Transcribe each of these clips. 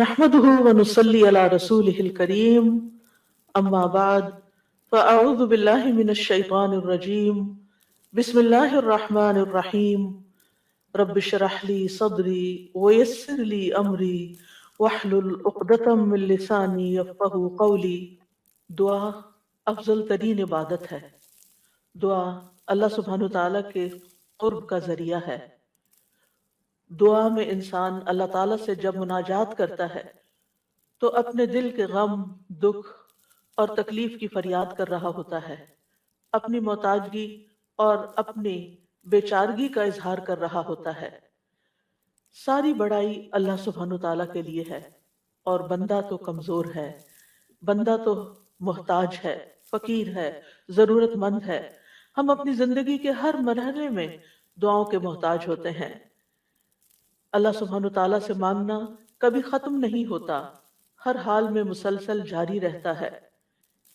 نحمده ونصلي على رسوله الكريم أما بعد فأعوذ بالله من الشيطان الرجيم بسم الله الرحمن الرحيم رب اشرح لي صدري ويسر لي أمري واحلل عقدة من لساني يفقهوا قولي. دعا افضل ترین عبادت ہے. دعا اللہ سبحانہ تعالیٰ کے قرب کا ذریعہ ہے. دعا میں انسان اللہ تعالیٰ سے جب مناجات کرتا ہے تو اپنے دل کے غم، دکھ اور تکلیف کی فریاد کر رہا ہوتا ہے، اپنی محتاجگی اور اپنی بیچارگی کا اظہار کر رہا ہوتا ہے. ساری بڑائی اللہ سبحانہ تعالیٰ کے لیے ہے اور بندہ تو کمزور ہے، بندہ تو محتاج ہے، فقیر ہے، ضرورت مند ہے. ہم اپنی زندگی کے ہر مرحلے میں دعاؤں کے محتاج ہوتے ہیں. اللہ سبحانہ تعالیٰ سے مانگنا کبھی ختم نہیں ہوتا، ہر حال میں مسلسل جاری رہتا ہے.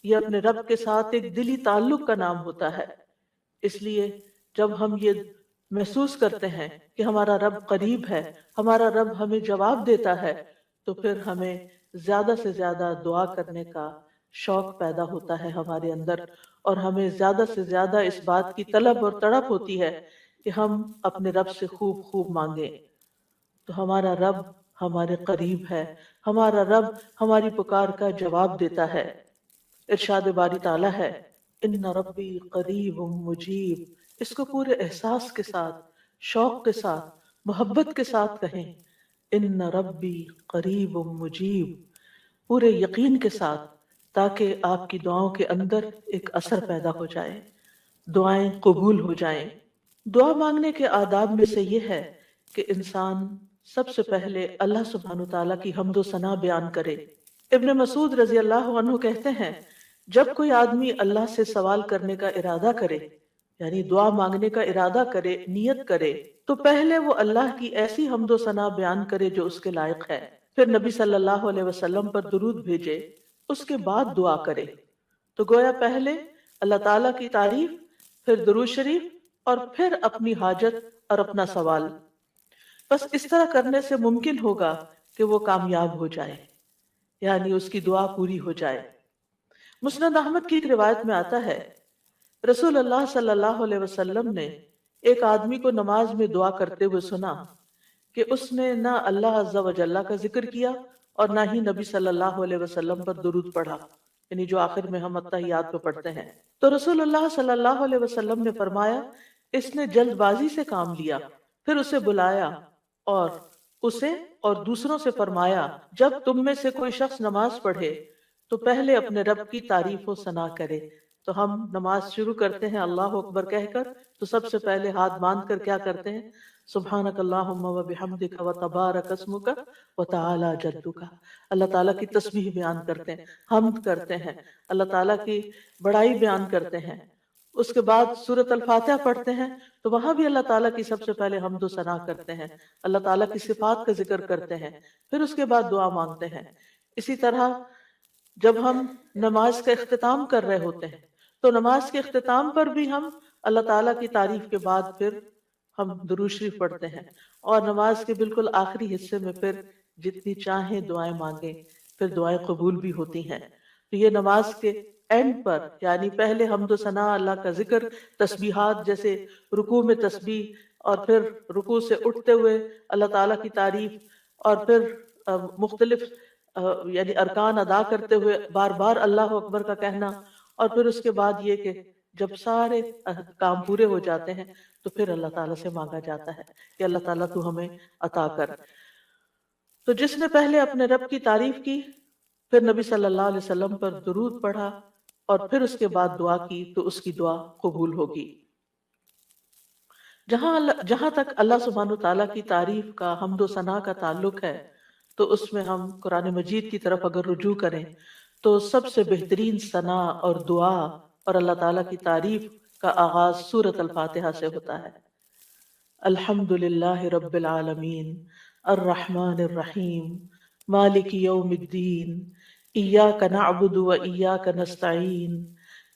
یہ اپنے رب کے ساتھ ایک دلی تعلق کا نام ہوتا ہے. اس لیے جب ہم یہ محسوس کرتے ہیں کہ ہمارا رب قریب ہے، ہمارا رب ہمیں جواب دیتا ہے، تو پھر ہمیں زیادہ سے زیادہ دعا کرنے کا شوق پیدا ہوتا ہے ہمارے اندر، اور ہمیں زیادہ سے زیادہ اس بات کی طلب اور تڑپ ہوتی ہے کہ ہم اپنے رب سے خوب خوب مانگیں. تو ہمارا رب ہمارے قریب ہے، ہمارا رب ہماری پکار کا جواب دیتا ہے. ارشاد باری تعالیٰ ہے، ان ربی قریب مجیب. اس کو پورے احساس کے ساتھ، شوق کے ساتھ، محبت کے ساتھ کہیں، ان ربی قریب مجیب، پورے یقین کے ساتھ، تاکہ آپ کی دعاؤں کے اندر ایک اثر پیدا ہو جائے، دعائیں قبول ہو جائیں. دعا مانگنے کے آداب میں سے یہ ہے کہ انسان سب سے پہلے اللہ سبحانہ تعالیٰ کی حمد و ثنا بیان کرے. ابن مسعود رضی اللہ عنہ کہتے ہیں، جب کوئی آدمی اللہ سے سوال کرنے کا ارادہ کرے، یعنی دعا مانگنے کا ارادہ کرے، نیت کرے، تو پہلے وہ اللہ کی ایسی حمد و ثنا بیان کرے جو اس کے لائق ہے، پھر نبی صلی اللہ علیہ وسلم پر درود بھیجے، اس کے بعد دعا کرے. تو گویا پہلے اللہ تعالیٰ کی تعریف، پھر درود شریف، اور پھر اپنی حاجت اور اپنا سوال. بس اس طرح کرنے سے ممکن ہوگا کہ وہ کامیاب ہو جائے، یعنی اس کی دعا پوری ہو جائے. مسند احمد کی ایک روایت میں آتا ہے، رسول اللہ صلی اللہ علیہ وسلم نے ایک آدمی کو نماز میں دعا کرتے ہوئے سنا کہ اس نے نہ اللہ عز و جل کا ذکر کیا اور نہ ہی نبی صلی اللہ علیہ وسلم پر درود پڑھا، یعنی جو آخر میں ہم اتحیات کو پڑھتے ہیں. تو رسول اللہ صلی اللہ علیہ وسلم نے فرمایا، اس نے جلد بازی سے کام لیا. پھر اسے بلایا اور اسے اور دوسروں سے فرمایا، جب تم میں سے کوئی شخص نماز پڑھے تو پہلے اپنے رب کی تعریف و ثنا کرے. تو ہم نماز شروع کرتے ہیں اللہ اکبر کہہ کر، تو سب سے پہلے ہاتھ باندھ کر کیا کرتے ہیں؟ سبحانک اللہم و بحمدک و تبارک اسمک و تعالی جدک. اللہ تعالیٰ کی تسبیح بیان کرتے ہیں، حمد کرتے ہیں، اللہ تعالیٰ کی بڑائی بیان کرتے ہیں. اس کے بعد سورۃ الفاتحہ پڑھتے ہیں تو وہاں بھی اللہ تعالیٰ کی سب سے پہلے حمد و ثنا کرتے ہیں، اللہ تعالیٰ کی صفات کا ذکر کرتے ہیں، پھر اس کے بعد دعا مانگتے ہیں. اسی طرح جب ہم نماز کا اختتام کر رہے ہوتے ہیں تو نماز کے اختتام پر بھی ہم اللہ تعالیٰ کی تعریف کے بعد پھر ہم درود شریف پڑھتے ہیں، اور نماز کے بالکل آخری حصے میں پھر جتنی چاہیں دعائیں مانگیں، پھر دعائیں قبول بھی ہوتی ہیں. تو یہ نماز کے اینڈ پر، یعنی پہلے حمد و ثنا، اللہ کا ذکر، تسبیحات، جیسے رکوع میں تسبیح، اور پھر رکوع سے اٹھتے ہوئے اللہ تعالیٰ کی تعریف، اور پھر مختلف یعنی ارکان ادا کرتے ہوئے بار بار اللہ اکبر کا کہنا، اور پھر اس کے بعد یہ کہ جب سارے کام پورے ہو جاتے ہیں تو پھر اللہ تعالیٰ سے مانگا جاتا ہے کہ اللہ تعالیٰ تو ہمیں عطا کر. تو جس نے پہلے اپنے رب کی تعریف کی، پھر نبی صلی اللہ علیہ وسلم پر درود پڑھا، اور پھر اس کے بعد دعا کی، تو اس کی دعا قبول ہوگی. جہاں تک اللہ سبحانہ تعالیٰ کی تعریف کا، حمد و ثنا کا تعلق ہے، تو اس میں ہم قرآن مجید کی طرف اگر رجوع کریں تو سب سے بہترین ثنا اور دعا اور اللہ تعالیٰ کی تعریف کا آغاز سورۃ الفاتحہ سے ہوتا ہے. الحمد للہ رب العالمین الرحمن الرحیم مالک یوم الدین ایاک نعبد و ایاک نستعین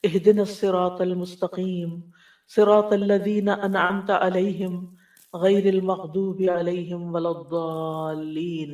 اہدنا الصراط المستقیم صراط الذین انعمت علیہم غیر المغضوب علیہم ولا الضالین.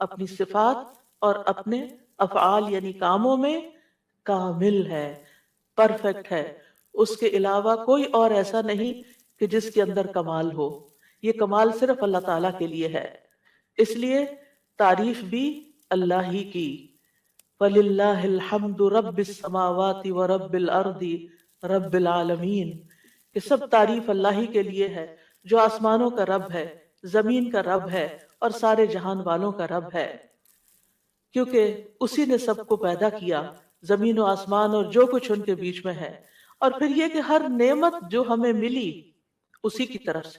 اپنی صفات اور اپنے افعال یعنی کاموں میں کامل ہے، پرفیکٹ ہے. اس کے علاوہ کوئی اور ایسا نہیں کہ جس کے اندر کمال ہو. یہ کمال صرف اللہ تعالیٰ کے لیے ہے. اس لیے تعریف بھی اللہ ہی کی. وَلِلَّهِ الْحَمْدُ رَبِّ السَّمَاوَاتِ وَرَبِّ الْأَرْضِ رَبِّ الْعَالَمِينَ، کہ سب تعریف اللہ ہی کے لیے ہے جو آسمانوں کا رب ہے، زمین کا رب ہے اور سارے جہان والوں کا رب ہے. کیونکہ اسی نے سب کو پیدا کیا، زمین و آسمان اور جو کچھ ان کے بیچ میں ہے. اور پھر یہ کہ ہر نعمت جو ہمیں ملی اسی کی طرف سے.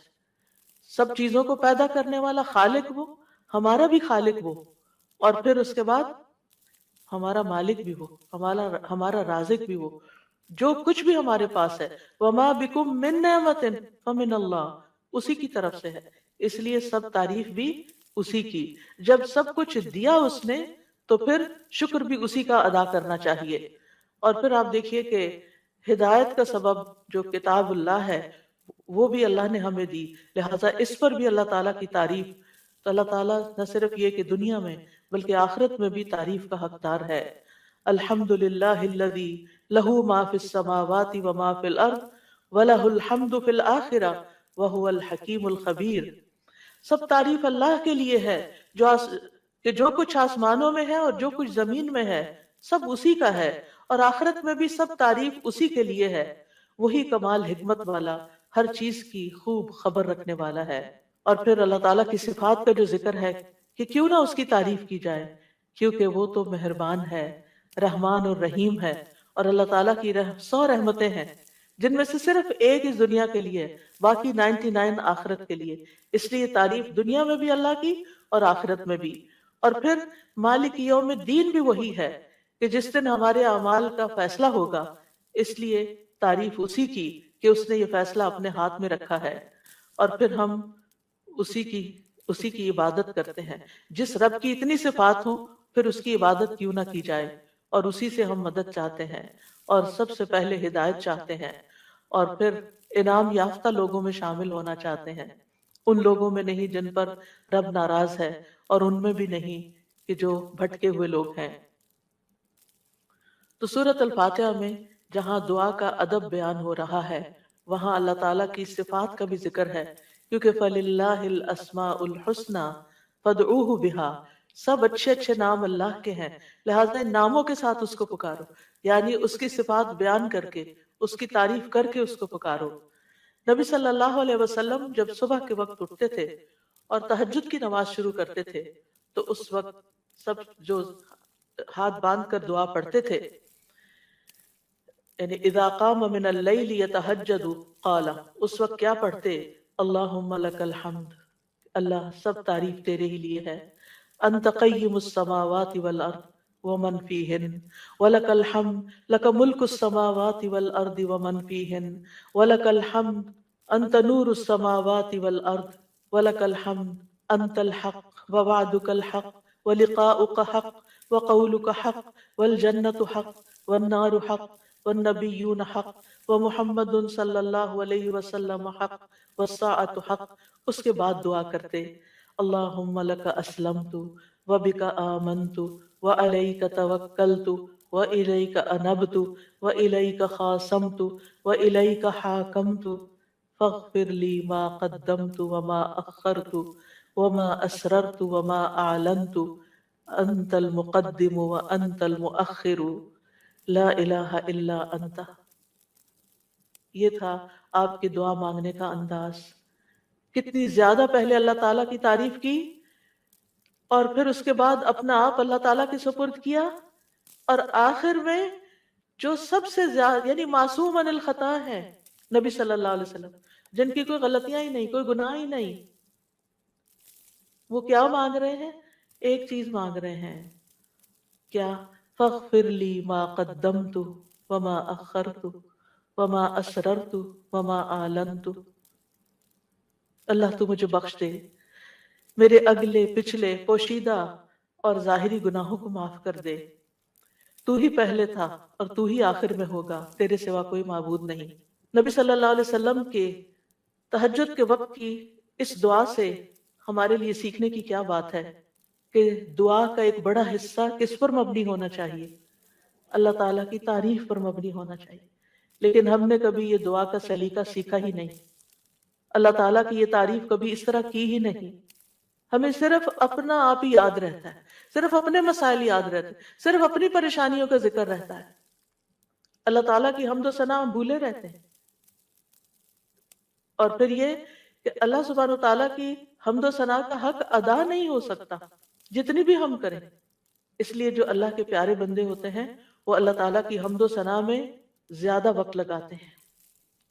سب چیزوں کو پیدا کرنے والا خالق وہ، ہمارا بھی خالق وہ، اور پھر اس کے بعد ہمارا مالک بھی وہ، ہمارا رازق بھی وہ. جو کچھ بھی ہمارے پاس ہے، وَمَا بِكُم مِّن نِّعْمَةٍ فَمِنَ اللَّهِ، اسی کی طرف سے ہے. اس لیے سب تعریف بھی اسی کی. جب سب کچھ دیا اس نے تو پھر شکر بھی اسی کا ادا کرنا چاہیے. اور پھر آپ دیکھیے کہ ہدایت کا سبب جو کتاب اللہ ہے وہ بھی اللہ نے ہمیں دی، لہٰذا اس پر بھی اللہ تعالیٰ کی تعریف. تو اللہ تعالیٰ نہ صرف یہ کہ دنیا میں بلکہ آخرت میں بھی تعریف کا حقدار ہے. الحمدللہ الذی لہ ما فی السماوات و ما فی الارض ولہ الحمد فی الآخرہ وہو الحکیم الخبیر. سب تعریف اللہ کے لیے ہے کہ جو کچھ آسمانوں میں ہے اور جو کچھ زمین میں ہے سب اسی کا ہے، اور آخرت میں بھی سب تعریف اسی کے لیے ہے. وہی کمال حکمت والا، ہر چیز کی خوب خبر رکھنے والا ہے. اور پھر اللہ تعالیٰ کی صفات کا جو ذکر ہے کہ کیوں نہ اس کی تعریف کی جائے، کیونکہ وہ تو مہربان ہے، رحمان اور رحیم ہے. اور اللہ تعالیٰ کی 100 رحمتیں ہیں جن میں سے صرف ایک اس دنیا کے لیے، باقی 99 آخرت کے لیے. اس لیے تعریف دنیا میں بھی اللہ کی اور آخرت میں بھی. اور پھر مالک یوم الدین بھی وہی ہے کہ جس دن ہمارے اعمال کا فیصلہ ہوگا. اس لیے تعریف اسی کی کہ اس نے یہ فیصلہ اپنے ہاتھ میں رکھا ہے، اور پھر ہم اسی کی عبادت کرتے ہیں. جس رب کی اتنی صفات ہوں پھر اس کی عبادت کیوں نہ کی جائے، اور اسی سے ہم مدد چاہتے ہیں اور سب سے پہلے ہدایت چاہتے ہیں، اور پھر انعام یافتہ لوگوں میں شامل ہونا چاہتے ہیں. ان لوگوں میں نہیں جن پر رب ناراض ہے، اور ان میں بھی نہیں کہ جو بھٹکے ہوئے لوگ ہیں. تو سورۃ الفاتحہ میں جہاں دعا کا ادب بیان ہو رہا ہے وہاں اللہ تعالیٰ کی صفات کا بھی ذکر ہے، کیونکہ فَلِلَّهِ الْأَسْمَاءُ الْحُسْنَى فَادْعُوهُ بِهَا. سب اچھے اچھے نام اللہ کے ہیں، لہٰذا ان ناموں کے ساتھ اس کو پکارو، یعنی اس کی صفات بیان کر کے، اس کی تعریف کر کے اس کو پکارو. نبی صلی اللہ علیہ وسلم جب صبح کے وقت اٹھتے تھے اور تہجد کی نماز شروع کرتے تھے تو اس وقت سب جو ہاتھ باندھ کر دعا پڑھتے تھے، یعنی اذا قام من اللیل یتہجد قال، اس وقت کیا پڑھتے؟ اللہم لک الحمد، اللہ سب تعریف تیرے ہی لیے ہے. انت قیم السماوات والارض ومن فیہن ولک الحمد لک ملک السماوات والارض ومن فیہن ولک الحمد انت نور السماوات والارض ولک الحمد انت الحق ووعدک الحق ولقاؤک حق وقولک حق والجنت حق والنار حق والنبیون حق ومحمد صلی اللہ علیہ وسلم حق والساعۃ حق. اس کے بعد دعا کرتے اللہم لک اسلمت وبک آمنت وعلیک توکلت وإلیک انبت وإلیک خاصمت وإلیک حاکمت فاغفر لی ما قدمت وما اخرت وما اسررت وما اعلنت انت المقدم وانت المؤخر لا الہ الا انت. یہ تھا آپ کے دعا مانگنے کا انداز. کتنی زیادہ پہلے اللہ تعالیٰ کی تعریف کی اور پھر اس کے بعد اپنا آپ اللہ تعالیٰ کے سپرد کیا، اور آخر میں جو سب سے زیادہ یعنی معصوم عن الخطا ہے نبی صلی اللہ علیہ وسلم، جن کی کوئی غلطیاں ہی نہیں، کوئی گناہ ہی نہیں، وہ کیا مانگ رہے ہیں؟ ایک چیز مانگ رہے ہیں، کیا؟ فاغفر لی ما قدمت وما اخرت وما اسررت وما اعلنت. اللہ تو مجھے بخش دے، میرے اگلے پچھلے پوشیدہ اور ظاہری گناہوں کو معاف کر دے. تو ہی پہلے تھا اور تو ہی آخر میں ہوگا، تیرے سوا کوئی معبود نہیں. نبی صلی اللہ علیہ وسلم کے تہجد کے وقت کی اس دعا سے ہمارے لیے سیکھنے کی کیا بات ہے کہ دعا کا ایک بڑا حصہ کس پر مبنی ہونا چاہیے؟ اللہ تعالیٰ کی تعریف پر مبنی ہونا چاہیے. لیکن ہم نے کبھی یہ دعا کا سلیقہ سیکھا ہی نہیں. اللہ تعالیٰ کی یہ تعریف کبھی اس طرح کی ہی نہیں. ہمیں صرف اپنا آپ ہی یاد رہتا ہے، صرف اپنے مسائل یاد رہتے ہیں، صرف اپنی پریشانیوں کا ذکر رہتا ہے. اللہ تعالیٰ کی حمد و ثنا ہم بھولے رہتے ہیں. اور پھر یہ کہ اللہ سبحانہ وتعالیٰ کی حمد و ثنا کا حق ادا نہیں ہو سکتا جتنی بھی ہم کریں. اس لیے جو اللہ کے پیارے بندے ہوتے ہیں وہ اللہ تعالیٰ کی حمد و ثنا میں زیادہ وقت لگاتے ہیں.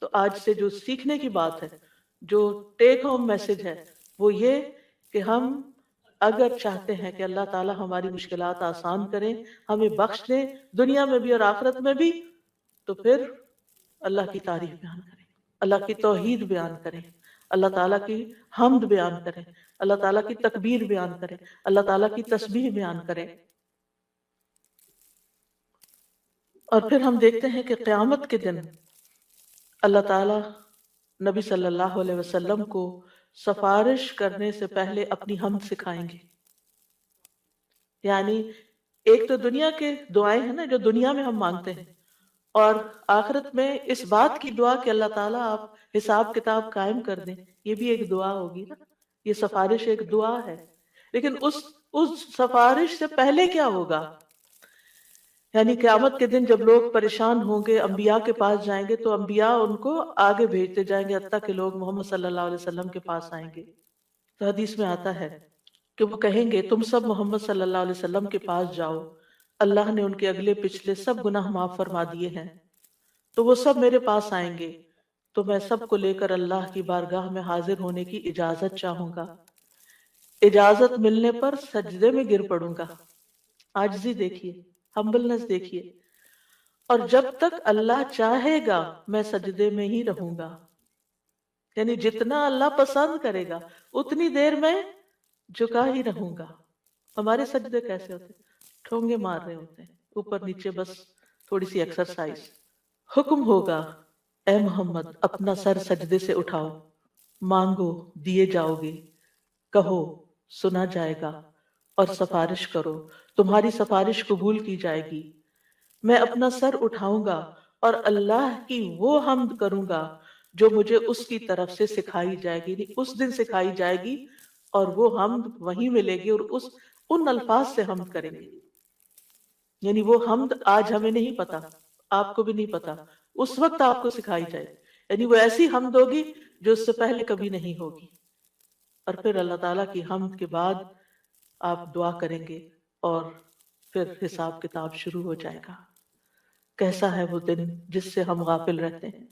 تو آج سے جو سیکھنے کی بات ہے، جو ٹیک ہوم میسج ہے، وہ یہ کہ ہم اگر چاہتے ہیں کہ اللہ تعالیٰ ہماری مشکلات آسان کریں، ہمیں بخش دیں دنیا میں بھی اور آخرت میں بھی، تو پھر اللہ کی تعریف بیان کریں، اللہ کی توحید بیان کریں، اللہ تعالیٰ کی حمد بیان کریں، اللہ تعالیٰ کی تکبیر بیان کریں، اللہ تعالیٰ کی تسبیح بیان کریں. اور پھر ہم دیکھتے ہیں کہ قیامت کے دن اللہ تعالیٰ نبی صلی اللہ علیہ وسلم کو سفارش کرنے سے پہلے اپنی حمد سکھائیں گے. یعنی ایک تو دنیا کے دعائیں ہیں نا جو دنیا میں ہم مانگتے ہیں، اور آخرت میں اس بات کی دعا کہ اللہ تعالیٰ آپ حساب کتاب قائم کر دیں، یہ بھی ایک دعا ہوگی نا. یہ سفارش ایک دعا ہے. لیکن اس سفارش سے پہلے کیا ہوگا؟ یعنی قیامت کے دن جب لوگ پریشان ہوں گے، انبیاء کے پاس جائیں گے تو انبیاء ان کو آگے بھیجتے جائیں گے حتیٰ کہ لوگ محمد صلی اللہ علیہ وسلم کے پاس آئیں گے. تو حدیث میں آتا ہے کہ وہ کہیں گے تم سب محمد صلی اللہ علیہ وسلم کے پاس جاؤ، اللہ نے ان کے اگلے پچھلے سب گناہ معاف فرما دیے ہیں. تو وہ سب میرے پاس آئیں گے تو میں سب کو لے کر اللہ کی بارگاہ میں حاضر ہونے کی اجازت چاہوں گا. اجازت ملنے پر سجدے میں گر پڑوں گا. عاجزی دیکھیے، ہمبلنس دیکھیے. اور جب تک اللہ چاہے گا میں سجدے میں ہی رہوں گا. یعنی جتنا اللہ پسند کرے گا اتنی دیر میں جھکا ہی رہوں گا. ہمارے سجدے کیسے ہوتے ہیں؟ ٹھونگے مار رہے ہوتے ہیں اوپر نیچے، بس تھوڑی سی ایکسرسائز. حکم ہوگا اے محمد اپنا سر سجدے سے اٹھاؤ، مانگو دیے جاؤ گے، کہو سنا جائے گا، اور سفارش کرو تمہاری سفارش قبول کی جائے گی. میں اپنا سر اٹھاؤں گا اور اللہ کی وہ حمد کروں گا جو مجھے اس کی طرف سے سکھائی جائے گی. اس دن سکھائی جائے گی اور وہ حمد وہیں ملے گی اور ان الفاظ سے حمد کریں گے. یعنی وہ حمد آج ہمیں نہیں پتا، آپ کو بھی نہیں پتا، اس وقت آپ کو سکھائی جائے. یعنی وہ ایسی حمد ہوگی جو اس سے پہلے کبھی نہیں ہوگی. اور پھر اللہ تعالیٰ کی حمد کے بعد آپ دعا کریں گے اور پھر حساب کتاب شروع ہو جائے گا. کیسا ہے وہ دن جس سے ہم غافل رہتے ہیں،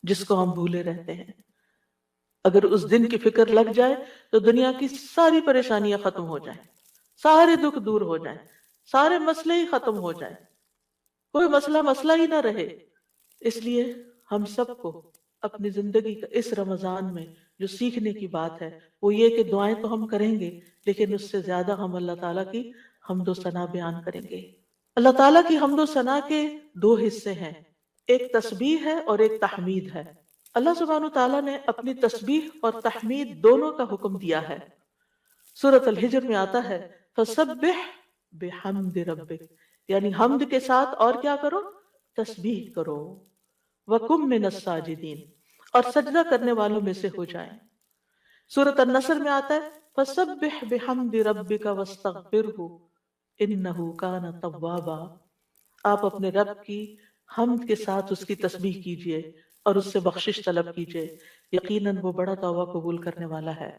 جس کو ہم بھولے رہتے ہیں. اگر اس دن کی فکر لگ جائے تو دنیا کی ساری پریشانیاں ختم ہو جائیں، سارے دکھ دور ہو جائیں، سارے مسئلے ہی ختم ہو جائیں، کوئی مسئلہ ہی نہ رہے. اس لیے ہم سب کو اپنی زندگی کا اس رمضان میں جو سیکھنے کی بات ہے وہ یہ کہ دعائیں تو ہم کریں گے لیکن اس سے زیادہ ہم اللہ تعالیٰ کی حمد و ثنا بیان کریں گے. اللہ تعالیٰ کی حمد و ثنا کے دو حصے ہیں، ایک تسبیح ہے اور ایک تحمید ہے. اللہ سبحانہ تعالیٰ نے اپنی تسبیح اور تحمید دونوں کا حکم دیا ہے. سورۃ الحجر میں آتا ہے فسبح بحمد ربک، یعنی حمد کے ساتھ اور کیا کرو؟ تسبیح کرو. وَقُم مِّنَ السَّاجِدِينَ، اور سجدہ کرنے والوں میں سے ہو جائیں. سورۃ النصر میں آتا ہے فسبح بحمد ربک واستغفرہ انہ کان توابا. آپ اپنے رب کی حمد کے ساتھ اس کی تسبیح کیجئے اور اس سے بخشش طلب کیجئے، یقیناً وہ بڑا توبہ قبول کرنے والا ہے.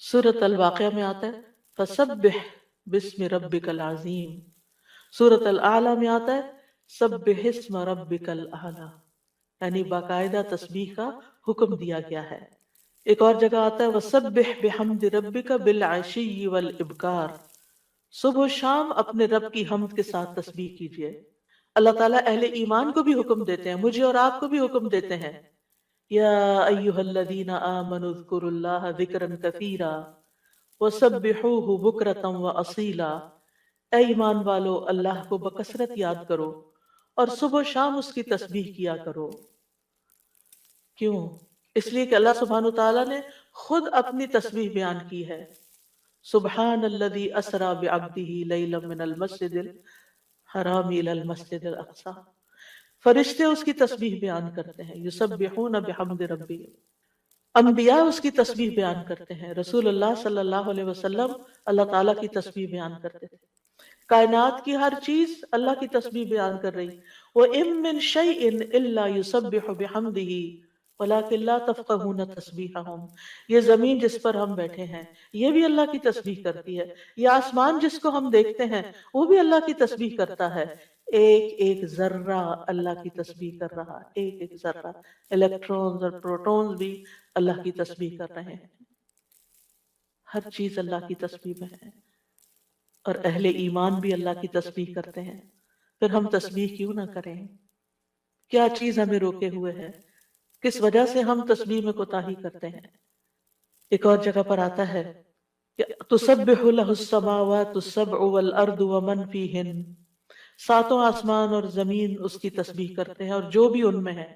سورۃ الواقعہ میں آتا ہے فسبح بسم ربک العظیم. سورۃ الاعلی میں آتا ہے سبح اسم ربک الاعلی، یعنی باقاعدہ تسبیح کا حکم دیا گیا ہے. ایک اور جگہ آتا ہے وسبح بحمد ربک بالعشی والابکار، صبح و شام اپنے رب کی حمد کے ساتھ تسبیح کیجئے. اللہ تعالیٰ اہل ایمان کو بھی حکم دیتے ہیں، مجھے اور آپ کو بھی حکم دیتے ہیں یا ایھا الذین آمنوا اذکروا اللہ ذکرا کثیرا وسبحوہ بکرۃ واصیلا. اے ایمان والو اللہ کو بکثرت یاد کرو اور صبح و شام اس کی تسبیح کیا کرو. کیوں؟ اس لیے کہ اللہ سبحانہ تعالیٰ نے خود اپنی تسبیح بیان کی ہے سبحان الذی اسرا بعبدہ لیلا من المسجد الحرام الی المسجد الاقصی. فرشتے اس کی تسبیح بیان کرتے ہیں، یسبحون بحمد ربہم. انبیاء اس کی تسبیح بیان کرتے ہیں، رسول اللہ صلی اللہ علیہ وسلم اللہ تعالیٰ کی تسبیح بیان کرتے تھے. کائنات کی ہر چیز اللہ کی تسبیح بیان کر رہی. وَإِن مِّن شَيْءٍ إِلَّا يُسَبِّحُ بِحَمْدِهِ وَلَٰكِن لَّا تَفْقَهُونَ تَسْبِيحَهُم. یہ زمین جس پر ہم بیٹھے ہیں یہ بھی اللہ کی تسبیح کرتی ہے، یہ آسمان جس کو ہم دیکھتے ہیں وہ بھی اللہ کی تسبیح کرتا ہے. ایک ایک ذرہ اللہ کی تسبیح کر رہا ہے، ایک ایک ذرہ. الیکٹرونز اور پروٹونز بھی اللہ کی تسبیح کر رہے ہیں. ہر چیز اللہ کی تسبیح میں ہے. اور اہل ایمان بھی اللہ کی تسبیح کرتے ہیں. پھر ہم تسبیح کیوں نہ کریں؟ کیا چیز ہمیں روکے ہوئے ہے؟ کس وجہ سے ہم تسبیح میں کوتاہی کرتے ہیں؟ ایک اور جگہ پر آتا ہے کہ تسبح لہ السماوات السبع والارض ومن فیہن. ساتوں آسمان اور زمین اس کی تسبیح کرتے ہیں اور جو بھی ان میں ہے.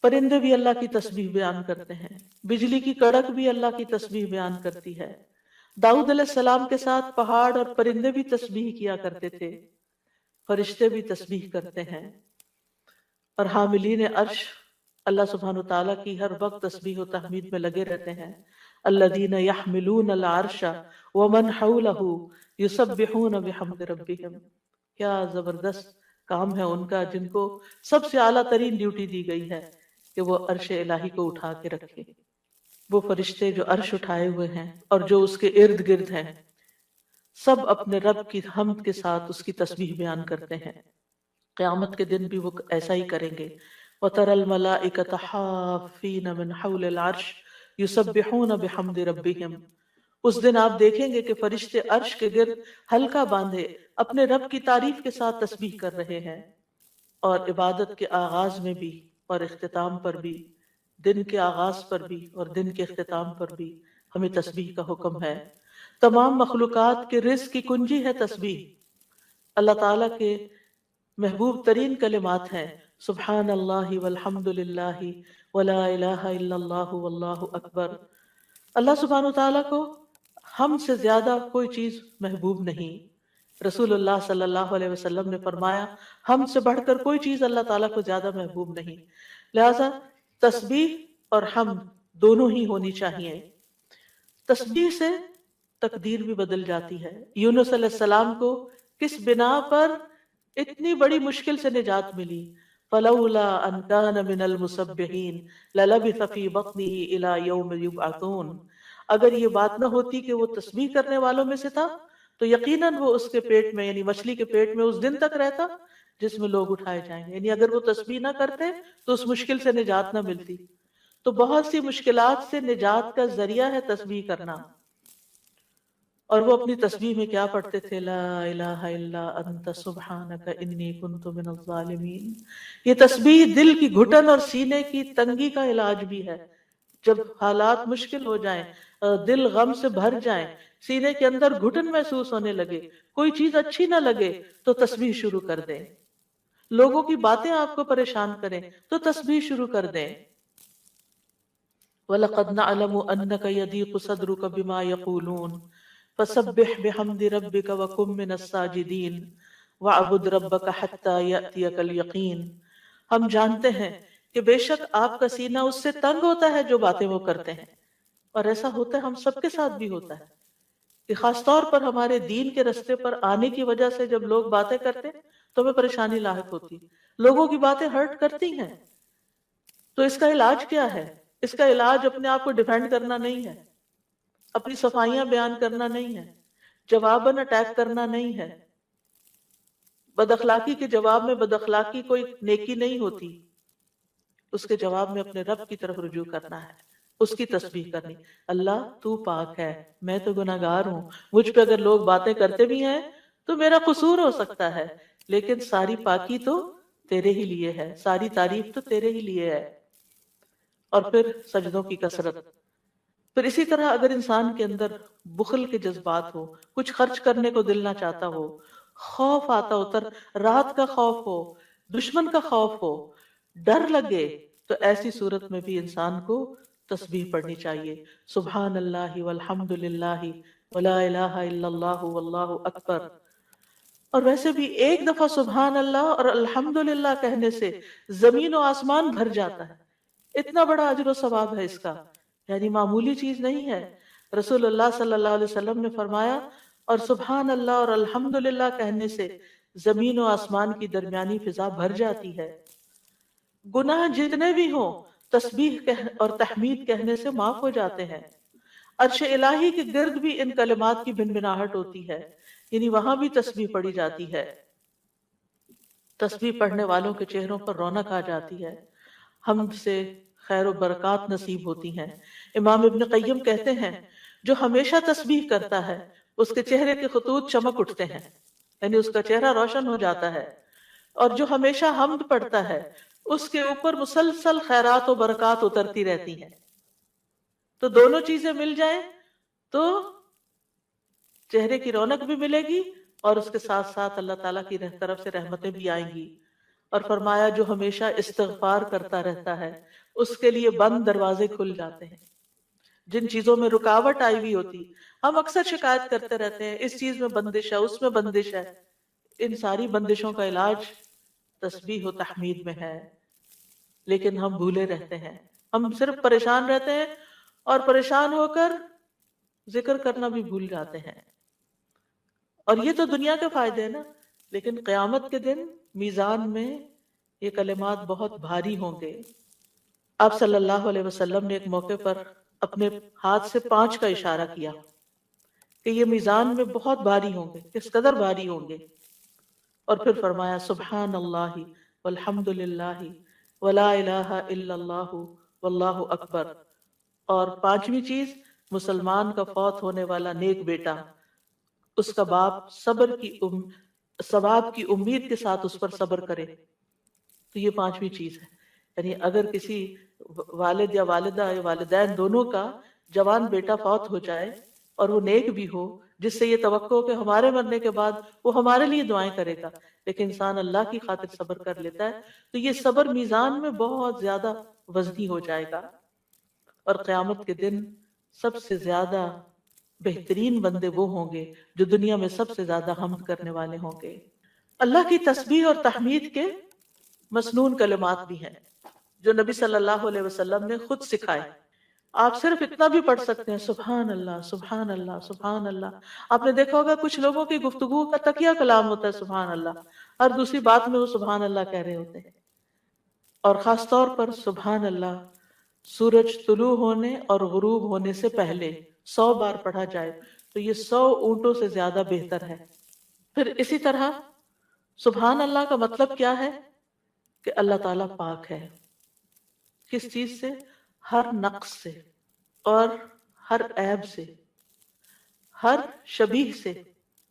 پرندے بھی اللہ کی تسبیح بیان کرتے ہیں، بجلی کی کڑک بھی اللہ کی تسبیح بیان کرتی ہے. داؤد علیہ السلام کے ساتھ پہاڑ اور پرندے بھی تسبیح کیا کرتے تھے، فرشتے بھی تسبیح کرتے ہیں. اور حاملین عرش اللہ سبحانہ وتعالیٰ کی ہر وقت تسبیح و تحمید میں لگے رہتے ہیں. الذین یحملون العرش ومن حولہ یسبحون بحمد ربہم. کیا زبردست کام ہے ان کا، جن کو سب سے اعلیٰ ترین ڈیوٹی دی گئی ہے کہ وہ عرش الہی کو اٹھا کے رکھے. وہ فرشتے جو عرش اٹھائے ہوئے ہیں اور جو اس کے ارد گرد ہیں سب اپنے رب کی حمد کے ساتھ اس کی تسبیح بیان کرتے ہیں. قیامت کے دن بھی وہ ایسا ہی کریں گے. وَتَرَى الْمَلَائِكَةَ حَافِّينَ مِنْ حَوْلِ الْعَرْشِ يُسَبِّحُونَ بِحَمْدِ رَبِّهِمْ. اس دن آپ دیکھیں گے کہ فرشتے عرش کے گرد حلقہ باندھے اپنے رب کی تعریف کے ساتھ تسبیح کر رہے ہیں. اور عبادت کے آغاز میں بھی اور اختتام پر بھی، دن کے آغاز پر بھی اور دن کے اختتام پر بھی ہمیں تسبیح کا حکم ہے. تمام مخلوقات کے رزق کی کنجی ہے تسبیح. اللہ تعالیٰ کے محبوب ترین کلمات ہیں سبحان اللہ والحمد للہ ولا الہ الا اللہ واللہ اکبر. اللہ سبحانہ تعالیٰ کو ہم سے زیادہ کوئی چیز محبوب نہیں. رسول اللہ صلی اللہ علیہ وسلم نے فرمایا ہم سے بڑھ کر کوئی چیز اللہ تعالیٰ کو زیادہ محبوب نہیں. لہذا تسبیح اور حمد دونوں ہی ہونی چاہیے. تسبیح سے تقدیر بھی بدل جاتی ہے. یونس علیہ السلام کو کس بنا پر اتنی بڑی مشکل سے نجات ملی؟ فلولا ان کان من المسبحین للبث فی بطنہ الی یوم یبعثون. اگر یہ بات نہ ہوتی کہ وہ تسبیح کرنے والوں میں سے تھا تو یقیناً وہ اس کے پیٹ میں یعنی مچھلی کے پیٹ میں اس دن تک رہتا جس میں لوگ اٹھائے جائیں گے. یعنی اگر وہ تسبیح نہ کرتے تو اس مشکل سے نجات نہ ملتی. تو بہت سی مشکلات سے نجات کا ذریعہ ہے تسبیح کرنا. اور وہ اپنی تسبیح میں کیا پڑھتے تھے؟ لا الہ الا انت سبحانک انی کنت من الظالمین. یہ تسبیح دل کی گھٹن اور سینے کی تنگی کا علاج بھی ہے. جب حالات مشکل ہو جائیں، دل غم سے بھر جائیں، سینے کے اندر گھٹن محسوس ہونے لگے، کوئی چیز اچھی نہ لگے تو تسبیح شروع کر دیں. لوگوں کی باتیں آپ کو پریشان کریں تو تسبیح شروع کر دیں. وَلَقَدْ نَعْلَمُ أَنَّكَ يَضِيقُ صَدْرُكَ بِمَا يَقُولُونَ فَسَبِّحْ بِحَمْدِ رَبِّكَ وَكُن مِّنَ السَّاجِدِينَ وَاعْبُدْ رَبَّكَ حَتَّى يَأْتِيَكَ الْيَقِينُ. ہم جانتے ہیں کہ بے شک آپ کا سینہ اس سے تنگ ہوتا ہے جو باتیں وہ کرتے ہیں. اور ایسا ہوتا ہے، ہم سب کے ساتھ بھی ہوتا ہے کہ خاص طور پر ہمارے دین کے رستے پر آنے کی وجہ سے جب لوگ باتیں کرتے ہیں تو ہمیں پریشانی لاحق ہوتی. لوگوں کی باتیں ہرٹ کرتی ہیں. تو اس کا علاج کیا ہے؟ اس کا علاج اپنے آپ کو ڈیفینڈ کرنا نہیں ہے، اپنی صفائیاں بیان کرنا نہیں ہے، جواباً اٹیک کرنا نہیں ہے. بد اخلاقی کے جواب میں بد اخلاقی کوئی نیکی نہیں ہوتی. اس کے جواب میں اپنے رب کی طرف رجوع کرنا ہے، اس کی تسبیح کرنی. اللہ تو پاک ہے، میں تو گناہگار ہوں، مجھ پہ اگر لوگ باتیں کرتے بھی ہیں تو میرا قصور ہو سکتا ہے، لیکن ساری پاکی تو تیرے ہی لیے ہے، ساری تعریف تو تیرے ہی لیے ہے. اور پھر سجدوں کی کثرت. پھر اسی طرح اگر انسان کے اندر بخل کے جذبات ہو، کچھ خرچ کرنے کو دل نہ چاہتا ہو، خوف آتا ہو، رات کا خوف ہو، دشمن کا خوف ہو، ڈر لگے، تو ایسی صورت میں بھی انسان کو تسبیح پڑھنی چاہیے. سبحان اللہ والحمد للہ ولا الہ الا اللہ واللہ اکبر. اور ویسے بھی ایک دفعہ سبحان اللہ اور الحمدللہ کہنے سے زمین و آسمان بھر جاتا ہے. اتنا بڑا اجر و ثواب ہے اس کا، یعنی معمولی چیز نہیں ہے. رسول اللہ صلی اللہ علیہ وسلم نے فرمایا اور سبحان اللہ اور الحمدللہ کہنے سے زمین و آسمان کی درمیانی فضا بھر جاتی ہے. گناہ جتنے بھی ہوں تسبیح اور تحمید کہنے سے معاف ہو جاتے ہیں. عرش الہی کے گرد بھی ان کلمات کی بنبناہٹ ہوتی ہے، یعنی وہاں بھی تسبیح پڑھی جاتی ہے. تسبیح پڑھنے والوں کے چہروں پر رونق آ جاتی ہے، حمد سے خیر و برکات نصیب ہوتی ہیں. امام ابن قیم کہتے ہیں جو ہمیشہ تسبیح کرتا ہے اس کے چہرے کے خطوط چمک اٹھتے ہیں، یعنی اس کا چہرہ روشن ہو جاتا ہے. اور جو ہمیشہ حمد پڑھتا ہے اس کے اوپر مسلسل خیرات و برکات اترتی رہتی ہیں. تو دونوں چیزیں مل جائیں تو چہرے کی رونق بھی ملے گی اور اس کے ساتھ ساتھ اللہ تعالیٰ کی طرف سے رحمتیں بھی آئیں گی. اور فرمایا جو ہمیشہ استغفار کرتا رہتا ہے اس کے لیے بند دروازے کھل جاتے ہیں. جن چیزوں میں رکاوٹ آئی ہوئی ہوتی، ہم اکثر شکایت کرتے رہتے ہیں اس چیز میں بندش ہے، اس میں بندش ہے. ان ساری بندشوں کا علاج تسبیح و تحمید میں ہے، لیکن ہم بھولے رہتے ہیں. ہم صرف پریشان رہتے ہیں اور پریشان ہو کر ذکر کرنا بھی بھول جاتے ہیں. اور یہ تو دنیا کے فائدے ہیں نا، لیکن قیامت کے دن میزان میں یہ کلمات بہت بھاری ہوں گے. آپ صلی اللہ علیہ وسلم نے ایک موقع پر اپنے ہاتھ سے 5 کا اشارہ کیا کہ یہ میزان میں بہت بھاری ہوں گے. کس قدر بھاری ہوں گے؟ اور پھر فرمایا سبحان اللہ والحمد للہ ولا الہ الا اللہ واللہ اکبر. اور 5ویں چیز مسلمان کا فوت ہونے والا نیک بیٹا، اس کا باپ ثواب کی امید کے ساتھ اس پر صبر کرے. تو یہ 5ویں چیز ہے. یعنی اگر کسی والد یا والدہ یا والدین دونوں کا جوان بیٹا فوت ہو جائے اور وہ نیک بھی ہو، جس سے یہ توقع ہو کہ ہمارے مرنے کے بعد وہ ہمارے لیے دعائیں کرے گا، لیکن انسان اللہ کی خاطر صبر کر لیتا ہے، تو یہ صبر میزان میں بہت زیادہ وزنی ہو جائے گا. اور قیامت کے دن سب سے زیادہ بہترین بندے وہ ہوں گے جو دنیا میں سب سے زیادہ حمد کرنے والے ہوں گے. اللہ کی تسبیح اور تحمید کے مسنون کلمات بھی ہیں جو نبی صلی اللہ علیہ وسلم نے خود سکھائے. آپ صرف اتنا بھی پڑھ سکتے ہیں سبحان اللہ سبحان اللہ سبحان اللہ. آپ نے دیکھا ہوگا کچھ لوگوں کی گفتگو کا تکیہ کلام ہوتا ہے سبحان اللہ، ہر دوسری بات میں وہ سبحان اللہ کہہ رہے ہوتے ہیں. اور خاص طور پر سبحان اللہ سورج طلوع ہونے اور غروب ہونے سے پہلے 100 بار پڑھا جائے تو یہ 100 اونٹوں سے زیادہ بہتر ہے. پھر اسی طرح سبحان اللہ کا مطلب کیا ہے کہ اللہ تعالیٰ پاک ہے. کس چیز سے؟ ہر نقص سے اور ہر عیب سے، ہر شبیہ سے،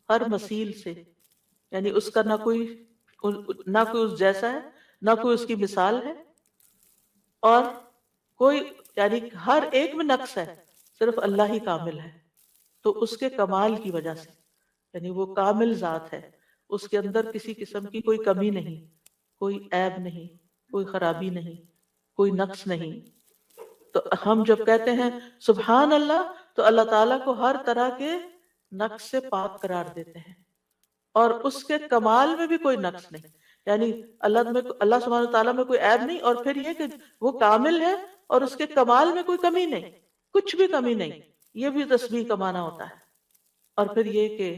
ہر مثیل سے. یعنی اس کا نہ کوئی اس جیسا ہے، نہ کوئی اس کی مثال ہے، اور کوئی یعنی ہر ایک میں نقص ہے، صرف اللہ ہی کامل ہے. تو اس کے کمال کی وجہ سے، یعنی وہ کامل ذات ہے، اس کے اندر کسی قسم کی کوئی کمی نہیں، کوئی عیب نہیں، کوئی خرابی نہیں، کوئی نقص نہیں. تو ہم جب کہتے ہیں سبحان اللہ تو اللہ تعالیٰ کو ہر طرح کے نقص سے پاک قرار دیتے ہیں، اور اس کے کمال میں بھی کوئی نقص نہیں. یعنی اللہ سبحانہ تعالیٰ میں کوئی عیب نہیں، اور پھر یہ کہ وہ کامل ہے اور اس کے کمال میں کوئی کمی نہیں، کچھ بھی کمی نہیں. یہ بھی تسبیح کا معنی ہوتا ہے. اور پھر یہ کہ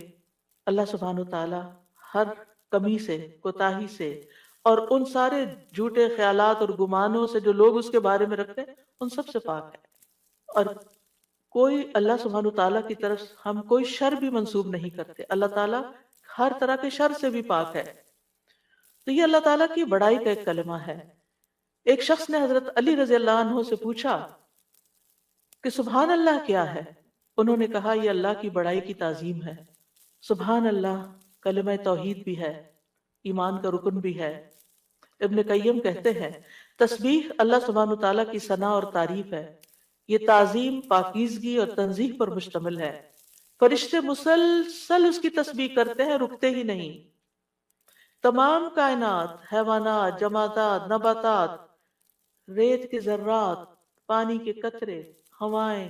اللہ سبحانہ تعالیٰ ہر کمی سے، کوتاہی سے، اور ان سارے جھوٹے خیالات اور گمانوں سے جو لوگ اس کے بارے میں رکھتے ہیں ان سب سے پاک ہے. اور کوئی اللہ سبحانہ تعالیٰ کی طرف ہم کوئی شر بھی منسوب نہیں کرتے. اللہ تعالیٰ ہر طرح کے شر سے بھی پاک ہے. تو یہ اللہ تعالیٰ کی بڑائی کا ایک کلمہ ہے. ایک شخص نے حضرت علی رضی اللہ عنہ سے پوچھا کہ سبحان اللہ کیا ہے؟ انہوں نے کہا یہ اللہ کی بڑائی کی تعظیم ہے. سبحان اللہ کلمہ توحید بھی ہے، ایمان کا رکن بھی ہے. ابن قیم کہتے ہیں تسبیح اللہ سبحانہ تعالیٰ کی ثنا اور تعریف ہے. یہ تعظیم پاکیزگی اور تنزیہ پر مشتمل ہے. فرشتے مسلسل اس کی تسبیح کرتے ہیں، رکتے ہی نہیں. تمام کائنات، حیوانات، جمادات، نباتات، ریت کے ذرات، پانی کے قطرے، ہوائیں،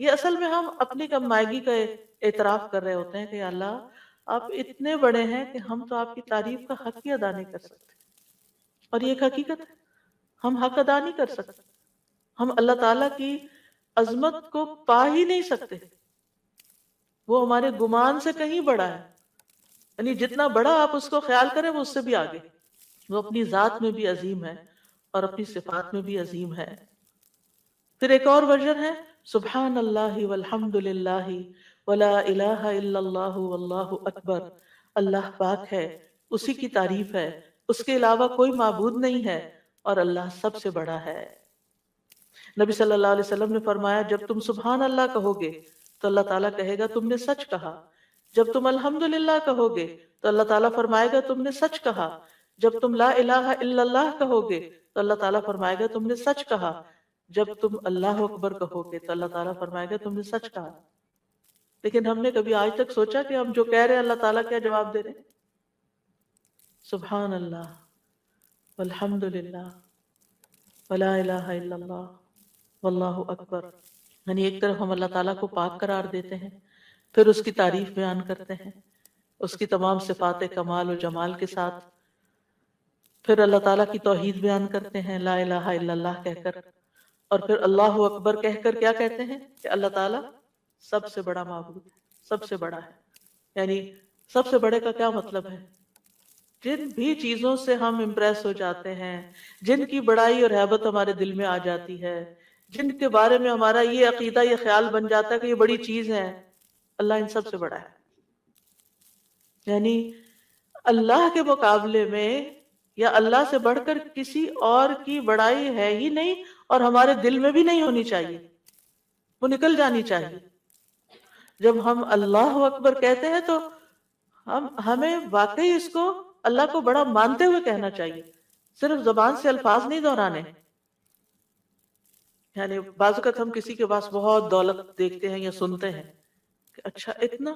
یہ اصل میں ہم اپنی کم مائگی کا اعتراف کر رہے ہوتے ہیں کہ یا اللہ آپ اتنے بڑے ہیں کہ ہم تو آپ کی تعریف کا حق ہی ادا نہیں کر سکتے. اور یہ ایک حقیقت ہے، ہم حق ادا نہیں کر سکتے. ہم اللہ تعالیٰ کی عظمت کو پا ہی نہیں سکتے. وہ ہمارے گمان سے کہیں بڑا ہے. یعنی جتنا بڑا آپ اس کو خیال کریں وہ اس سے بھی آگے. وہ اپنی ذات میں بھی عظیم ہے اور اپنی صفات میں بھی عظیم ہے. پھر ایک اور ورژن ہے سبحان اللہ والحمد للہ ولا الہ الا اللہ واللہ اکبر. اللہ پاک ہے، اسی کی تعریف ہے، اس کے علاوہ کوئی معبود نہیں ہے اور اللہ سب سے بڑا ہے. نبی صلی اللہ علیہ وسلم نے فرمایا جب تم سبحان اللہ کہو گے تو اللہ تعالیٰ کہے گا تم نے سچ کہا. جب تم الحمدللہ کہو گے تو اللہ تعالیٰ فرمائے گا تم نے سچ کہا. جب تم لا الہ الا اللہ کہو گے تو اللہ تعالیٰ فرمائے گا تم نے سچ کہا. جب تم اللہ اکبر کہو گے تو اللہ تعالیٰ فرمائے گا تم نے سچ کہا. لیکن ہم نے کبھی آج تک سوچا کہ ہم جو کہہ رہے ہیں اللہ تعالیٰ کیا جواب دے رہے ہیں؟ سبحان اللہ والحمد للہ ولا الہ الا اللہ واللہ اکبر. یعنی ایک طرف ہم اللہ تعالیٰ کو پاک قرار دیتے ہیں، پھر اس کی تعریف بیان کرتے ہیں اس کی تمام صفات کمال و جمال کے ساتھ. پھر اللہ تعالیٰ کی توحید بیان کرتے ہیں لا الہ الا اللہ کہہ کر، اور پھر اللہ اکبر کہہ کر کیا کہتے ہیں کہ اللہ تعالیٰ سب سے بڑا معبود ہے، سب سے بڑا ہے. یعنی سب سے بڑے کا کیا مطلب ہے؟ جن بھی چیزوں سے ہم امپریس ہو جاتے ہیں، جن کی بڑائی اور ہیبت ہمارے دل میں آ جاتی ہے، جن کے بارے میں ہمارا یہ عقیدہ یہ خیال بن جاتا ہے کہ یہ بڑی چیز ہے، اللہ ان سب سے بڑا ہے. یعنی اللہ کے مقابلے میں یا اللہ سے بڑھ کر کسی اور کی بڑائی ہے ہی نہیں، اور ہمارے دل میں بھی نہیں ہونی چاہیے، وہ نکل جانی چاہیے. جب ہم اللہ اکبر کہتے ہیں تو ہمیں واقعی اس کو اللہ کو بڑا مانتے ہوئے کہنا چاہیے، صرف زبان سے الفاظ نہیں دہرانے. یعنی بعض اوقات ہم کسی کے پاس بہت دولت دیکھتے ہیں یا سنتے ہیں کہ اچھا اتنا.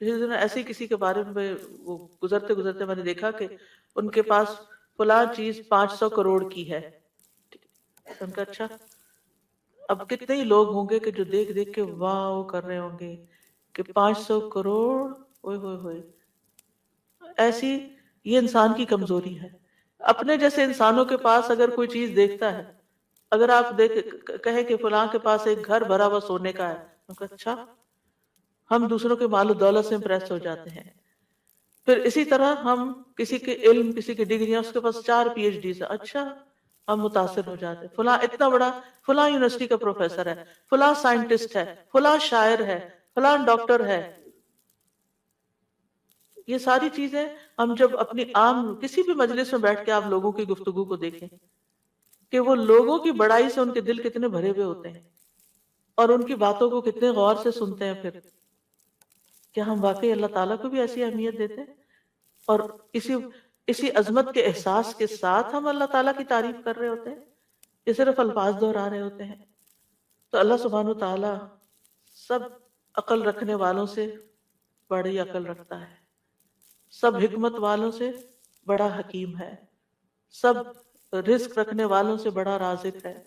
پچھلے دن ایسے ہی کسی کے بارے میں وہ گزرتے گزرتے میں نے دیکھا کہ ان کے پاس فلاں چیز 500 کروڑ کی ہے. ان کا اچھا اب کتنے ہی لوگ ہوں گے کہ جو دیکھ دیکھ کے واو کر رہے ہوں گے کہ 500 کروڑ اوئے ہوئے ہوئے. ایسی یہ انسان کی کمزوری ہے. اپنے جیسے انسانوں کے پاس اگر کوئی چیز دیکھتا ہے، اگر آپ کہیں کہ فلاں کے پاس ایک گھر بھرا ہوا سونے کا ہے، ان کا اچھا ہم دوسروں کے مال و دولت سے امپریس ہو جاتے ہیں. پھر اسی طرح ہم کسی کے علم، کسی کی ڈگریاں، اس کے پاس 4 PhD ہے، اچھا ہم متاثر ہو جاتے ہیں. فلاں اتنا بڑا، فلاں یونیورسٹی کا پروفیسر ہے، فلاں سائنٹسٹ ہے، فلاں شاعر ہے، فلاں ڈاکٹر ہے. یہ ساری چیزیں ہم جب اپنی عام کسی بھی مجلس میں بیٹھ کے آپ لوگوں کی گفتگو کو دیکھیں کہ وہ لوگوں کی بڑائی سے ان کے دل کتنے بھرے ہوئے ہوتے ہیں اور ان کی باتوں کو کتنے غور سے سنتے ہیں. پھر کیا ہم واقعی اللہ تعالیٰ کو بھی ایسی اہمیت دیتے ہیں اور اسی عظمت کے احساس کے ساتھ ہم اللہ تعالیٰ کی تعریف کر رہے ہوتے ہیں یہ صرف الفاظ دہرا رہے ہوتے ہیں؟ تو اللہ سبحانہ و تعالیٰ سب عقل رکھنے والوں سے بڑی عقل رکھتا ہے، سب حکمت والوں سے بڑا حکیم ہے، سب رزق رکھنے والوں سے بڑا رازق ہے،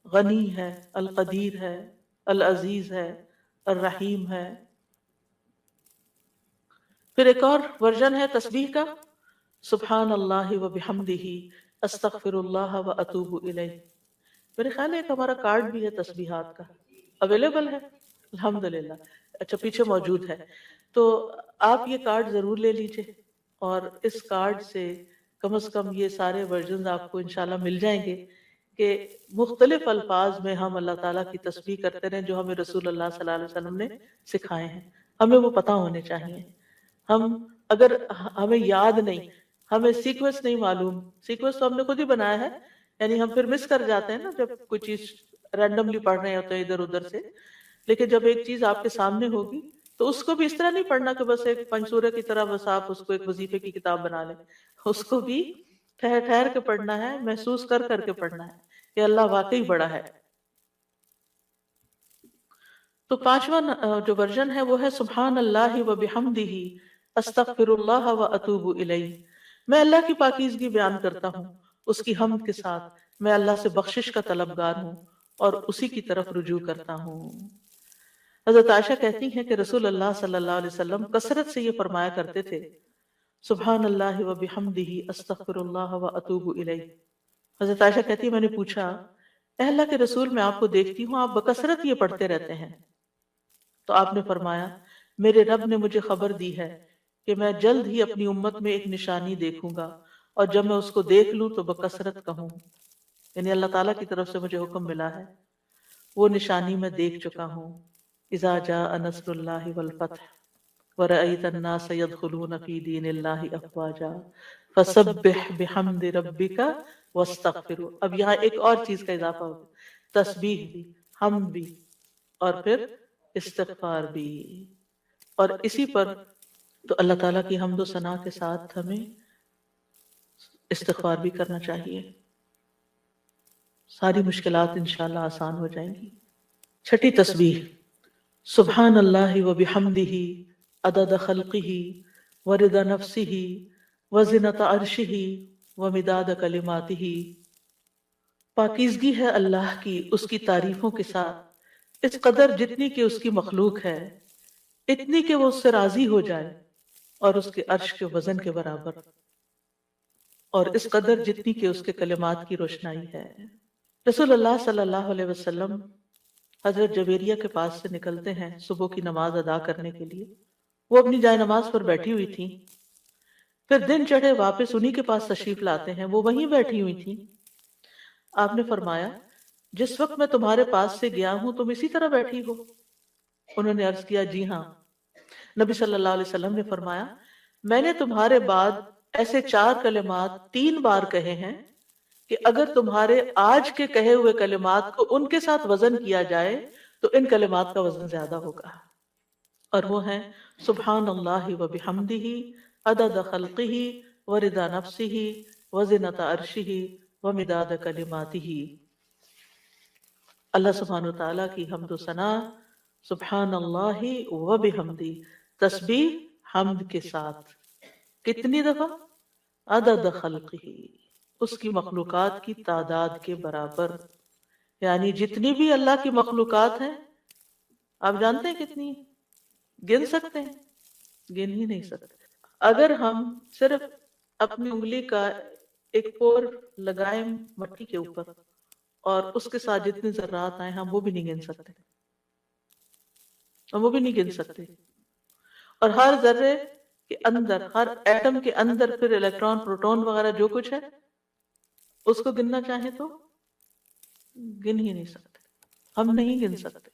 غنی ہے، القدیر ہے، العزیز ہے، الرحیم ہے. پھر ایک اور ورژن ہے تسبیح کا سبحان اللہ و بحمدہ استغفر اللہ و اتوب الیہ. میرے خیال ہے ایک ہمارا کارڈ بھی ہے تسبیحات کا، اویلیبل ہے الحمدللہ. اچھا پیچھے موجود ہے، تو آپ یہ کارڈ ضرور لے لیجئے اور اس کارڈ سے کم از کم یہ سارے ورژنز آپ کو انشاءاللہ مل جائیں گے کہ مختلف الفاظ میں ہم اللہ تعالیٰ کی تسبیح کرتے رہیں جو ہمیں رسول اللہ صلی اللہ علیہ وسلم نے سکھائے ہیں. ہمیں وہ پتہ ہونے چاہیے. ہم اگر ہمیں یاد نہیں، ہمیں سیکوینس نہیں معلوم، سیکوینس تو ہم نے خود ہی بنایا ہے، یعنی ہم پھر مس کر جاتے ہیں نا جب کوئی چیز رینڈملی پڑھ رہے ہوتے ہیں ادھر ادھر سے. لیکن جب ایک چیز آپ کے سامنے ہوگی تو اس کو بھی اس طرح نہیں پڑھنا کہ بس ایک پنچورے کی طرح بس آپ اس کو ایک وظیفے کی کتاب بنا لیں. اس کو بھی ٹھہر ٹھہر کے پڑھنا ہے، محسوس کر کر کے پڑھنا ہے کہ اللہ واقعی بڑا ہے. تو 5واں جو ورژن ہے وہ ہے سبحان اللہ و بحمدہ استغفر اللہ و اتوب الیہ. میں اللہ کی پاکیزگی بیان کرتا ہوں، اس کی حمد کے ساتھ میں اللہ سے بخشش کا طلبگار ہوں اور اسی کی طرف رجوع کرتا ہوں۔ حضرت عائشہ کہتی ہیں کہ رسول اللہ صلی اللہ علیہ وسلم کثرت سے یہ فرمایا کرتے تھے، سبحان اللہ و بحمدہ استغفر اللہ و اتوب الیہ۔ حضرت عائشہ کہتی ہے میں نے پوچھا، اے اللہ کے رسول میں آپ کو دیکھتی ہوں آپ بکثرت یہ پڑھتے رہتے ہیں، تو آپ نے فرمایا میرے رب نے مجھے خبر دی ہے کہ میں جلد ہی اپنی امت میں ایک نشانی دیکھوں گا، اور جب میں اس کو دیکھ لوں تو بکثرت کہوں، یعنی اللہ تعالیٰ کی طرف سے مجھے حکم ملا ہے، وہ نشانی میں دیکھ چکا ہوں۔ اذا جاء نصر اللہ والفتح ورأيت الناس يدخلون في دين الله افواجا فسبح بحمد ربك واستغفر۔ اب یہاں ایک اور چیز کا اضافہ ہوگا، تسبیح بھی، حمد بھی، اور پھر استغفار بھی، اور اسی پر تو اللہ تعالیٰ کی حمد و ثنا کے ساتھ ہمیں استغفار بھی کرنا چاہیے، ساری مشکلات انشاءاللہ آسان ہو جائیں گی۔ چھٹی تسبیح، سبحان اللہ و بحمدہ عدد خلقہ ورضا نفسہ وزنۃ عرشہ ومداد کلماتہ۔ پاکیزگی ہے اللہ کی اس کی تعریفوں کے ساتھ، اس قدر جتنی کہ اس کی مخلوق ہے، اتنی کہ وہ اس سے راضی ہو جائے، اور اس کے عرش کے وزن کے برابر، اور اس قدر جتنی کہ اس کے کلمات کی روشنائی ہے۔ رسول اللہ صلی اللہ علیہ وسلم حضرت جویریہ کے پاس سے نکلتے ہیں صبح کی نماز ادا کرنے کے لیے، وہ اپنی جائے نماز پر بیٹھی ہوئی تھی، پھر دن چڑھے واپس انہی کے پاس تشریف لاتے ہیں، وہ وہیں بیٹھی ہوئی تھی۔ آپ نے فرمایا جس وقت میں تمہارے پاس سے گیا ہوں تم اسی طرح بیٹھی ہو؟ انہوں نے عرض کیا جی ہاں۔ نبی صلی اللہ علیہ وسلم نے فرمایا میں نے تمہارے بعد ایسے 4 کلمات 3 بار کہے ہیں کہ اگر تمہارے آج کے کہے ہوئے کلمات کو ان کے ساتھ وزن کیا جائے تو ان کلمات کا وزن زیادہ ہوگا، اور وہ ہیں سبحان اللہ و بحمدہ عدد خلقہ ورضا نفسہ وزنۃ عرشہ ومداد کلماتہ۔ اللہ سبحانہ وتعالیٰ کی حمد و ثنا، سبحان اللہ و بحمدہ، تسبیح حمد کے ساتھ، کتنی دفعہ؟ عدد خلقہ، اس کی مخلوقات کی تعداد کے برابر، یعنی جتنی بھی اللہ کی مخلوقات ہیں، آپ جانتے ہیں کتنی؟ گن سکتے ہیں؟ گن ہی نہیں سکتے۔ اگر ہم صرف اپنی انگلی کا ایک پور لگائیں مٹی کے اوپر اور اس کے ساتھ جتنے ذرات آئے ہم وہ بھی نہیں گن سکتے، ہم وہ بھی نہیں گن سکتے۔ اور ہر ذرے کے اندر، ہر ایٹم کے اندر پھر الیکٹران پروٹون وغیرہ جو کچھ ہے اس کو گننا چاہیں تو گن ہی نہیں سکتے، ہم نہیں گن سکتے۔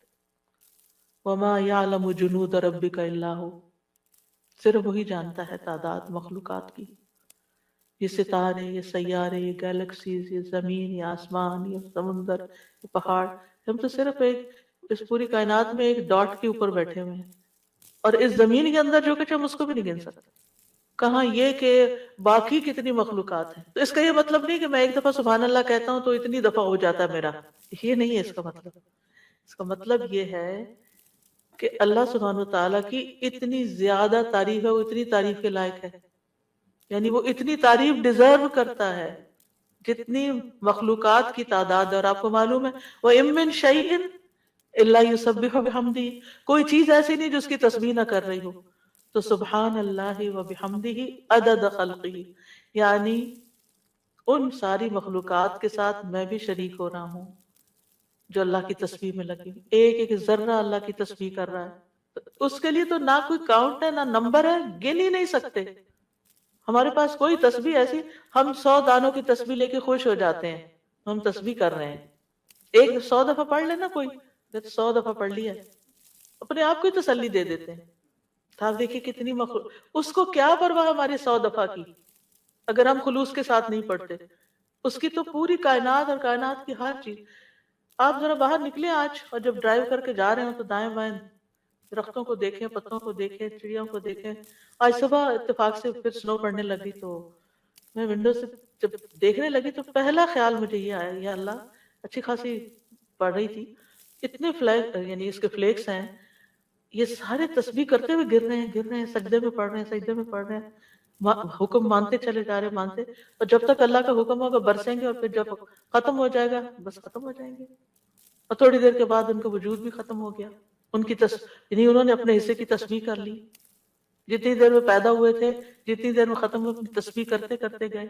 وَمَا يَعْلَمُ جُنُودَ رَبِّكَ إِلَّا هُوَ، صرف وہی جانتا ہے تعداد مخلوقات کی، یہ ستارے، یہ سیارے، یہ گیلیکسیز، یہ زمین، یہ آسمان، یہ سمندر، یہ پہاڑ، ہم تو صرف اس پوری کائنات میں ایک ڈاٹ کے اوپر بیٹھے ہوئے ہیں، اور اس زمین کے اندر جو کچھ ہم اس کو بھی نہیں گن سکتے، کہاں یہ کہ باقی کتنی مخلوقات ہیں۔ تو اس کا یہ مطلب نہیں کہ میں ایک دفعہ سبحان اللہ کہتا ہوں تو اتنی دفعہ ہو جاتا ہے میرا، یہ نہیں ہے اس کا مطلب۔ اس کا مطلب یہ ہے کہ اللہ سبحانہ وتعالیٰ کی اتنی زیادہ تعریف ہے، وہ اتنی تعریف کے لائق ہے، یعنی وہ اتنی تعریف ڈیزرو کرتا ہے جتنی مخلوقات کی تعداد ہے۔ اور آپ کو معلوم ہے وَإِن مِّن شَيْءٍ إِلَّا يُسَبِّحُ بِحَمْدِهِ، کوئی چیز ایسی نہیں جو اس کی تسبیح نہ کر رہی ہو۔ تو سبحان اللہ و بحمدہ عدد خلقہ، یعنی ان ساری مخلوقات کے ساتھ میں بھی شریک ہو رہا ہوں جو اللہ کی تسبیح میں لگی، ایک ایک ذرہ اللہ کی تسبیح کر رہا ہے۔ اس کے لیے تو نہ کوئی کاؤنٹ ہے نہ نمبر ہے، گن ہی نہیں سکتے۔ ہمارے پاس کوئی تسبیح ایسی، ہم 100 دانوں کی تسبیح لے کے خوش ہو جاتے ہیں، ہم تسبیح کر رہے ہیں۔ ایک 100 دفعہ پڑھ لینا، کوئی 100 دفعہ پڑھ لیا، اپنے آپ کو ہی تسلی دے دیتے ہیں۔ آپ دیکھیں کتنی اس کو کیا پرواہ ہماری 100 دفعہ کی، اگر ہم خلوص کے ساتھ نہیں پڑھتے۔ اس کی تو پوری کائنات اور کائنات کی ہر چیز۔ آپ ذرا باہر نکلیں آج، اور جب ڈرائیو کر کے جا رہے ہوں تو دائیں بائیں درختوں کو دیکھیں، پتوں کو دیکھیں، چڑیوں کو دیکھیں۔ آج صبح اتفاق سے پھر سنو پڑنے لگی تو میں ونڈو سے جب دیکھنے لگی تو پہلا خیال مجھے یہ آیا، یا اللہ، اچھی خاصی پڑھ رہی تھی، اتنے فلیک یعنی اس کے فلیکس ہیں، یہ سارے تسبیح کرتے ہوئے گر رہے ہیں، سجدے میں پڑھ رہے ہیں، سجدے میں پڑھ رہے ہیں، حکم مانتے چلے جا رہے ہیں، مانتے، اور جب تک اللہ کا حکم ہوگا برسیں گے، اور پھر جب ختم ہو جائے گا بس ختم ہو جائیں گے۔ اور تھوڑی دیر کے بعد ان کا وجود بھی ختم ہو گیا. ان کی یعنی انہوں نے اپنے حصے کی تسبیح کر لی. جتنی دیر میں پیدا ہوئے تھے جتنی دیر میں ختم ہوئے اپنی تسبیح کرتے کرتے گئے،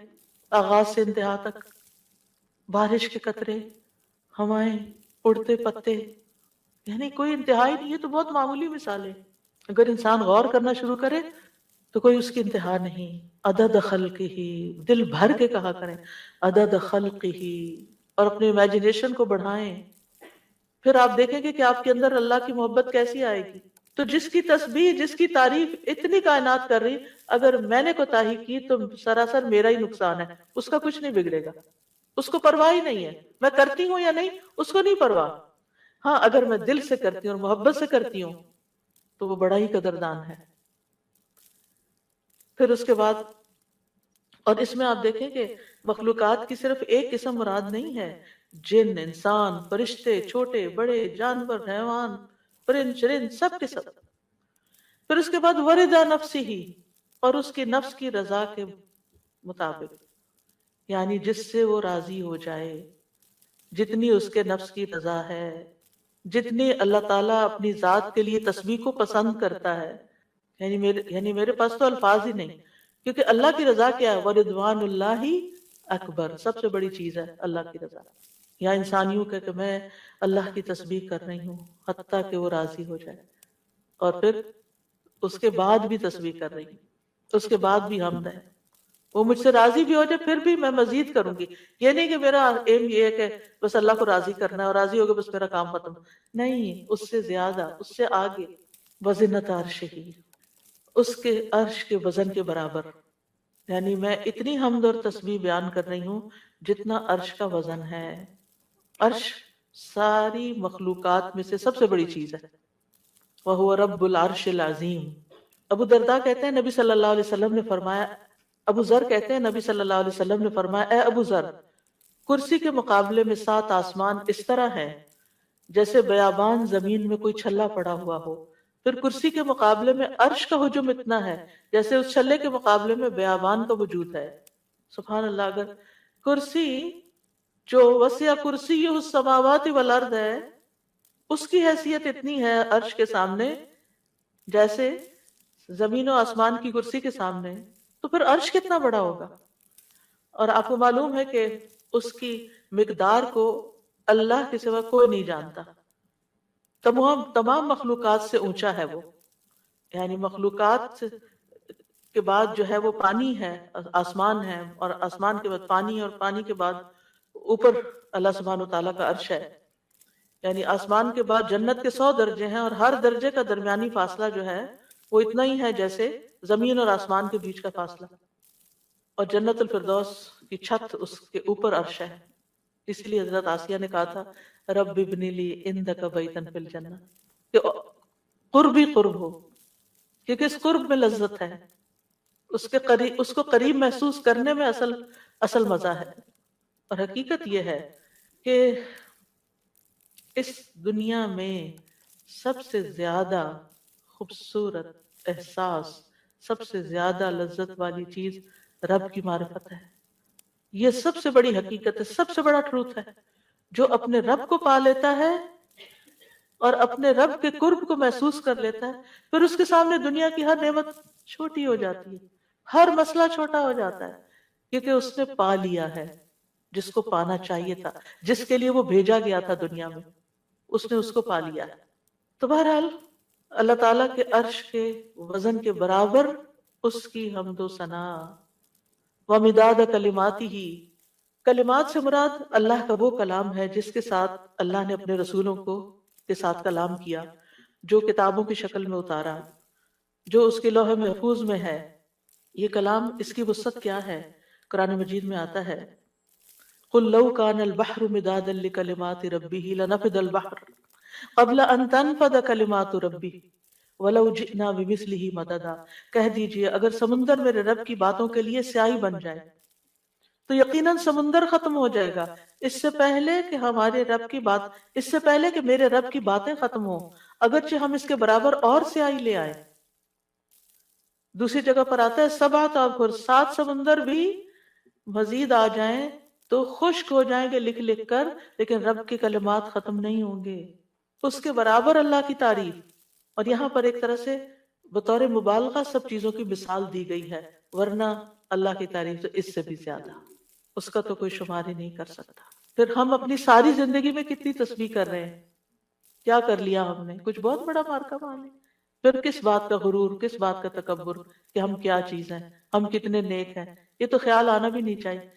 آغاز سے انتہا تک. بارش کے قطرے، ہوائیں، اڑتے پتے، یعنی کوئی انتہا ہی نہیں. ہے تو بہت معمولی مثال ہے، اگر انسان غور کرنا شروع کرے تو کوئی اس کی انتہا نہیں. عدد خلقہ، دل بھر کے کہا کریں عدد خلقہ، اور اپنے امیجنیشن کو بڑھائیں. پھر آپ دیکھیں گے کہ آپ کے اندر اللہ کی محبت کیسی آئے گی. تو جس کی تسبیح، جس کی تعریف اتنی کائنات کر رہی، اگر میں نے کوتاہی کی تو سراسر میرا ہی نقصان ہے، اس کا کچھ نہیں بگڑے گا. اس کو پرواہ ہی نہیں ہے میں کرتی ہوں یا نہیں، اس کو نہیں پرواہ. ہاں اگر میں دل سے کرتی ہوں اور محبت سے کرتی ہوں تو وہ بڑا ہی قدردان ہے. پھر اس کے بعد، اور اس میں آپ دیکھیں کہ مخلوقات کی صرف ایک قسم مراد نہیں ہے، جن، انسان، فرشتے، چھوٹے بڑے، جانور، حیوان، پرند چرند، سب کے سب. پھر اس کے بعد وردا نفسی، اور اس کی نفس کی رضا کے مطابق، یعنی جس سے وہ راضی ہو جائے، جتنی اس کے نفس کی رضا ہے، جتنی اللہ تعالیٰ اپنی ذات کے لیے تسبیح کو پسند کرتا ہے. یعنی میرے پاس تو الفاظ ہی نہیں، کیونکہ اللہ کی رضا کیا ہے؟ وَرِضْوَانُ اللَّهِ اکبر، سب سے بڑی چیز ہے اللہ کی رضا. یا انسانیوں کہ میں اللہ کی تسبیح کر رہی ہوں حتیٰ کہ وہ راضی ہو جائے، اور پھر اس کے بعد بھی تسبیح کر رہی ہوں، اس کے بعد بھی حمد ہے، وہ مجھ سے راضی بھی ہو جائے پھر بھی میں مزید کروں گی. یہ نہیں کہ میرا ایم یہ ہے کہ بس اللہ کو راضی کرنا ہے اور راضی ہوگا بس میرا کام ختم. نہیں، اس سے زیادہ، اس سے آگے. وزنت عرشہ، اس کے عرش کے وزن کے برابر. یعنی میں اتنی حمد اور تسبیح بیان کر رہی ہوں جتنا عرش کا وزن ہے. عرش ساری مخلوقات میں سے سب سے بڑی چیز ہے. وَهُوَ رَبُّ الْعَرْشِ الْعَظِيمِ. ابو درداء کہتے ہیں نبی صلی اللہ علیہ وسلم نے فرمایا، ابو ذر کہتے ہیں نبی صلی اللہ علیہ وسلم نے فرمایا، اے ابو ذر، کرسی کے مقابلے میں 7 آسمان اس طرح ہے جیسے بیابان زمین میں کوئی چھلا پڑا ہوا ہو. پھر کرسی کے مقابلے میں عرش کا حجم اتنا ہے جیسے اس چھلے کے مقابلے میں بیابان کا وجود ہے. سبحان اللہ. اگر کرسی جو وسع کرسی السماوات والارض ہے، اس کی حیثیت اتنی ہے عرش کے سامنے جیسے زمین و آسمان کی کرسی کے سامنے، تو پھر عرش کتنا بڑا ہوگا. اور آپ کو معلوم ہے کہ اس کی مقدار کو اللہ کے سوا کوئی نہیں جانتا. تمام مخلوقات سے اونچا ہے وہ. یعنی مخلوقات کے بعد جو ہے وہ پانی ہے، آسمان ہے، اور آسمان کے بعد پانی، اور پانی کے بعد اوپر اللہ سبحانہ و تعالیٰ کا عرش ہے. یعنی آسمان کے بعد جنت کے 100 درجے ہیں، اور ہر درجے کا درمیانی فاصلہ جو ہے وہ اتنا ہی ہے جیسے زمین اور آسمان کے بیچ کا فاصلہ. اور جنت الفردوس کی چھت اس کے اوپر عرش ہے. اس لیے حضرت آسیہ نے کہا تھا رب ابن لی عندک بیتن فی الجنہ، کہ قرب ہی قرب ہو، کیونکہ اس قرب میں لذت ہے، اس کو قریب محسوس کرنے میں اصل مزہ ہے. اور حقیقت یہ ہے کہ اس دنیا میں سب سے زیادہ خوبصورت احساس، سب سے زیادہ لذت والی چیز رب کی معرفت ہے. یہ سب سے بڑی حقیقت ہے، سب سے بڑا ٹروتھ ہے. جو اپنے رب کو پا لیتا ہے اور اپنے رب کے قرب کو محسوس کر لیتا ہے، پھر اس کے سامنے دنیا کی ہر نعمت چھوٹی ہو جاتی ہے، ہر مسئلہ چھوٹا ہو جاتا ہے، کیونکہ اس نے پا لیا ہے جس کو پانا چاہیے تھا، جس کے لیے وہ بھیجا گیا تھا دنیا میں، اس نے اس کو پا لیا ہے. تو بہرحال اللہ تعالیٰ کے عرش کے وزن کے برابر اس کی حمد و ثنا. وَمِدَادَ كَلِمَاتِهِ، کلمات سے مراد اللہ کا وہ کلام ہے جس کے ساتھ اللہ نے اپنے رسولوں کے ساتھ کلام کیا، جو کتابوں کی شکل میں اتارا، جو اس کے لوح محفوظ میں ہے. یہ کلام، اس کی وسعت کیا ہے؟ قرآن مجید میں آتا ہے قُلْ لَوْ كَانَ الْبَحْرُ مِدَادًا لِكَلِمَاتِ رَبِّهِ لَنَفِدَ الْبَحْرُ قَبْلَ أَن تَنْفَدَ كَلِمَاتُ رَبِّي وَلَوْ جِئْنَا بِمِثْلِهِ مَدَدًا. کہہ دیجئے اگر سمندر میرے رب کی باتوں کے لیے سیاہی بن جائے تو یقیناً سمندر ختم ہو جائے گا اس سے پہلے کہ ہمارے رب کی بات، اس سے پہلے کہ میرے رب کی باتیں ختم ہوں، اگرچہ ہم اس کے برابر اور سیاہی لے آئے. دوسری جگہ پر آتا ہے 7 ابحر، 7 سمندر بھی مزید آ جائیں تو خشک ہو جائیں گے لکھ لکھ کر، لیکن رب کے کلمات ختم نہیں ہوں گے، اس کے برابر اللہ کی تعریف۔ اور یہاں پر ایک طرح سے بطور مبالغہ سب چیزوں کی مثال دی گئی ہے، ورنہ اللہ کی تعریف تو اس سے بھی زیادہ، اس کا تو کوئی شمار ہی نہیں کر سکتا۔ پھر ہم اپنی ساری زندگی میں کتنی تسبیح کر رہے ہیں، کیا کر لیا ہم نے؟ کچھ بہت بڑا مارکا مان لیا۔ پھر کس بات کا غرور، کس بات کا تکبر کہ ہم کیا چیز ہیں، ہم کتنے نیک ہیں، یہ تو خیال آنا بھی نہیں چاہیے۔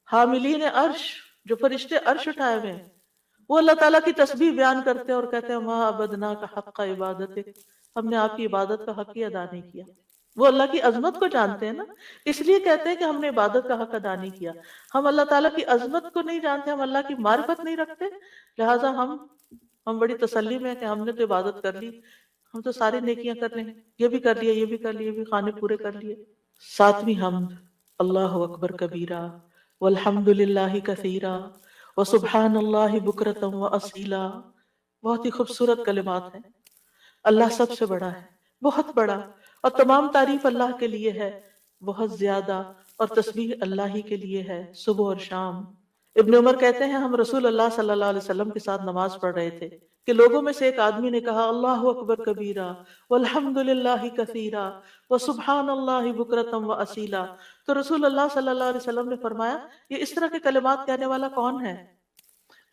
حاملین عرش، جو فرشتے عرش اٹھائے ہوئے ہیں، وہ اللہ تعالیٰ کی تسبیح بیان کرتے ہیں اور کہتے ہیں ما عبدنا کا حق عبادت، ہم نے آپ کی عبادت کا حق ہی ادا نہیں کیا۔ وہ اللہ کی عظمت کو جانتے ہیں نا، اس لیے کہتے ہیں کہ ہم نے عبادت کا حق ادا نہیں کیا۔ ہم اللہ تعالیٰ کی عظمت کو نہیں جانتے، ہم اللہ کی معرفت نہیں رکھتے، لہٰذا ہم بڑی تسلی میں ہیں کہ ہم نے تو عبادت کر لی، ہم تو ساری نیکیاں کر لیں، یہ بھی کر لیا، یہ بھی کر لیا، یہ بھی خانے پورے کر لیے۔ ساتویں حمد، اللہ اکبر کبیرہ والحمد للہ کثیرہ وسبحان اللہ بکرۃ واصیلا۔ بہت ہی خوبصورت کلمات ہیں۔ اللہ سب سے بڑا ہے، بہت بڑا، اور تمام تعریف اللہ کے لیے ہے، بہت زیادہ، اور تسبیح اللہ ہی کے لیے ہے صبح اور شام۔ ابن عمر کہتے ہیں ہم رسول اللہ صلی اللہ علیہ وسلم کے ساتھ نماز پڑھ رہے تھے کہ لوگوں میں سے ایک آدمی نے کہا اللہ اکبر کبیرہ والحمد للہ کثیرہ وسبحان اللہ بکرۃ واصیلا، تو رسول اللہ صلی اللہ علیہ وسلم نے فرمایا یہ اس طرح کے کلمات کہنے والا کون ہے؟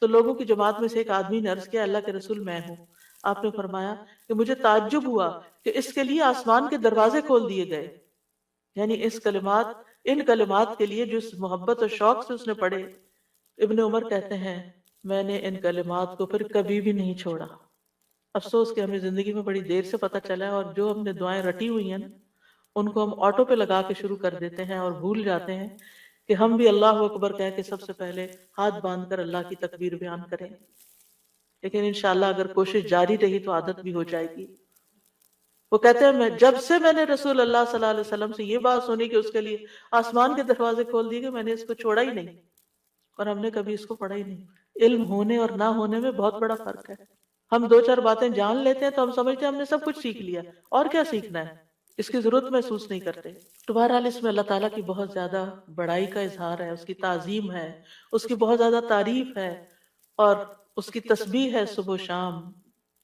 تو لوگوں کی جماعت میں سے ایک آدمی نے عرض کیا اللہ کے رسول میں ہوں۔ آپ نے فرمایا کہ مجھے تعجب ہوا کہ اس کے لیے آسمان کے دروازے کھول دیے گئے، یعنی ان کلمات کے لیے جو اس محبت اور شوق سے اس نے پڑھے۔ ابن عمر کہتے ہیں میں نے ان کلمات کو پھر کبھی بھی نہیں چھوڑا۔ افسوس کہ ہمیں زندگی میں بڑی دیر سے پتہ چلا ہے، اور جو ہم نے دعائیں رٹی ہوئی ہیں ان کو ہم آٹو پہ لگا کے شروع کر دیتے ہیں اور بھول جاتے ہیں کہ ہم بھی اللہ اکبر کہہ کے سب سے پہلے ہاتھ باندھ کر اللہ کی تکبیر بیان کریں۔ لیکن انشاءاللہ اگر کوشش جاری رہی تو عادت بھی ہو جائے گی۔ وہ کہتے ہیں جب سے میں نے رسول اللہ صلی اللہ علیہ وسلم سے یہ بات سنی کہ اس کے لیے آسمان کے دروازے کھول دیے گئے، میں نے اس کو چھوڑا ہی نہیں، اور ہم نے کبھی اس کو پڑھا ہی نہیں۔ علم ہونے اور نہ ہونے میں بہت بڑا فرق ہے۔ ہم دو چار باتیں جان لیتے ہیں تو ہم سمجھتے ہیں ہم نے سب کچھ سیکھ لیا، اور کیا سیکھنا ہے، اس کی ضرورت محسوس نہیں کرتے۔ تو بہرحال اس میں اللہ تعالیٰ کی بہت زیادہ بڑائی کا اظہار ہے، اس کی تعظیم ہے، اس کی بہت زیادہ تعریف ہے، اور اس کی تسبیح ہے صبح و شام۔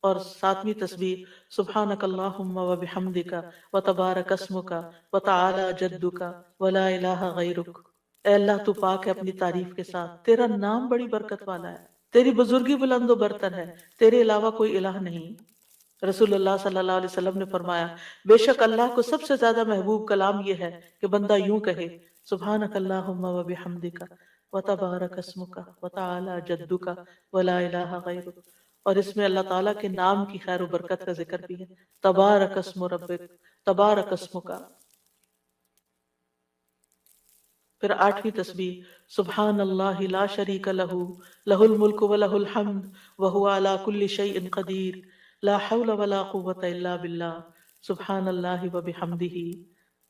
اور ساتویں تسبیح سبحانک اللہم و بحمدک و تبارک اسمک و تعالی جدک و لا الہ غیرک۔ اے اللہ تو پاک ہے اپنی تعریف کے ساتھ، تیرا نام بڑی برکت والا ہے، تیری بزرگی بلند و برتر ہے، تیرے علاوہ کوئی الہ نہیں۔ رسول اللہ صلی اللہ علیہ وسلم نے فرمایا بے شک اللہ کو سب سے زیادہ محبوب کلام یہ ہے کہ بندہ یوں کہے سبحانک اللہم و بحمدک و تبارک اسمک و تعالی جدک و لا الہ غیرک۔ اور اس میں اللہ تعالیٰ کے نام کی خیر و برکت کا ذکر بھی ہے، تبارک اسم ربک، تبارک اسمک۔ پھر آٹھویں تسبیح سبحان اللہ لا شریک لہ لہ الملک و لہ الحمد وہو علی کل شیء قدیر لا حول ولا قوة الا باللہ سبحان اللہ و بحمدہ۔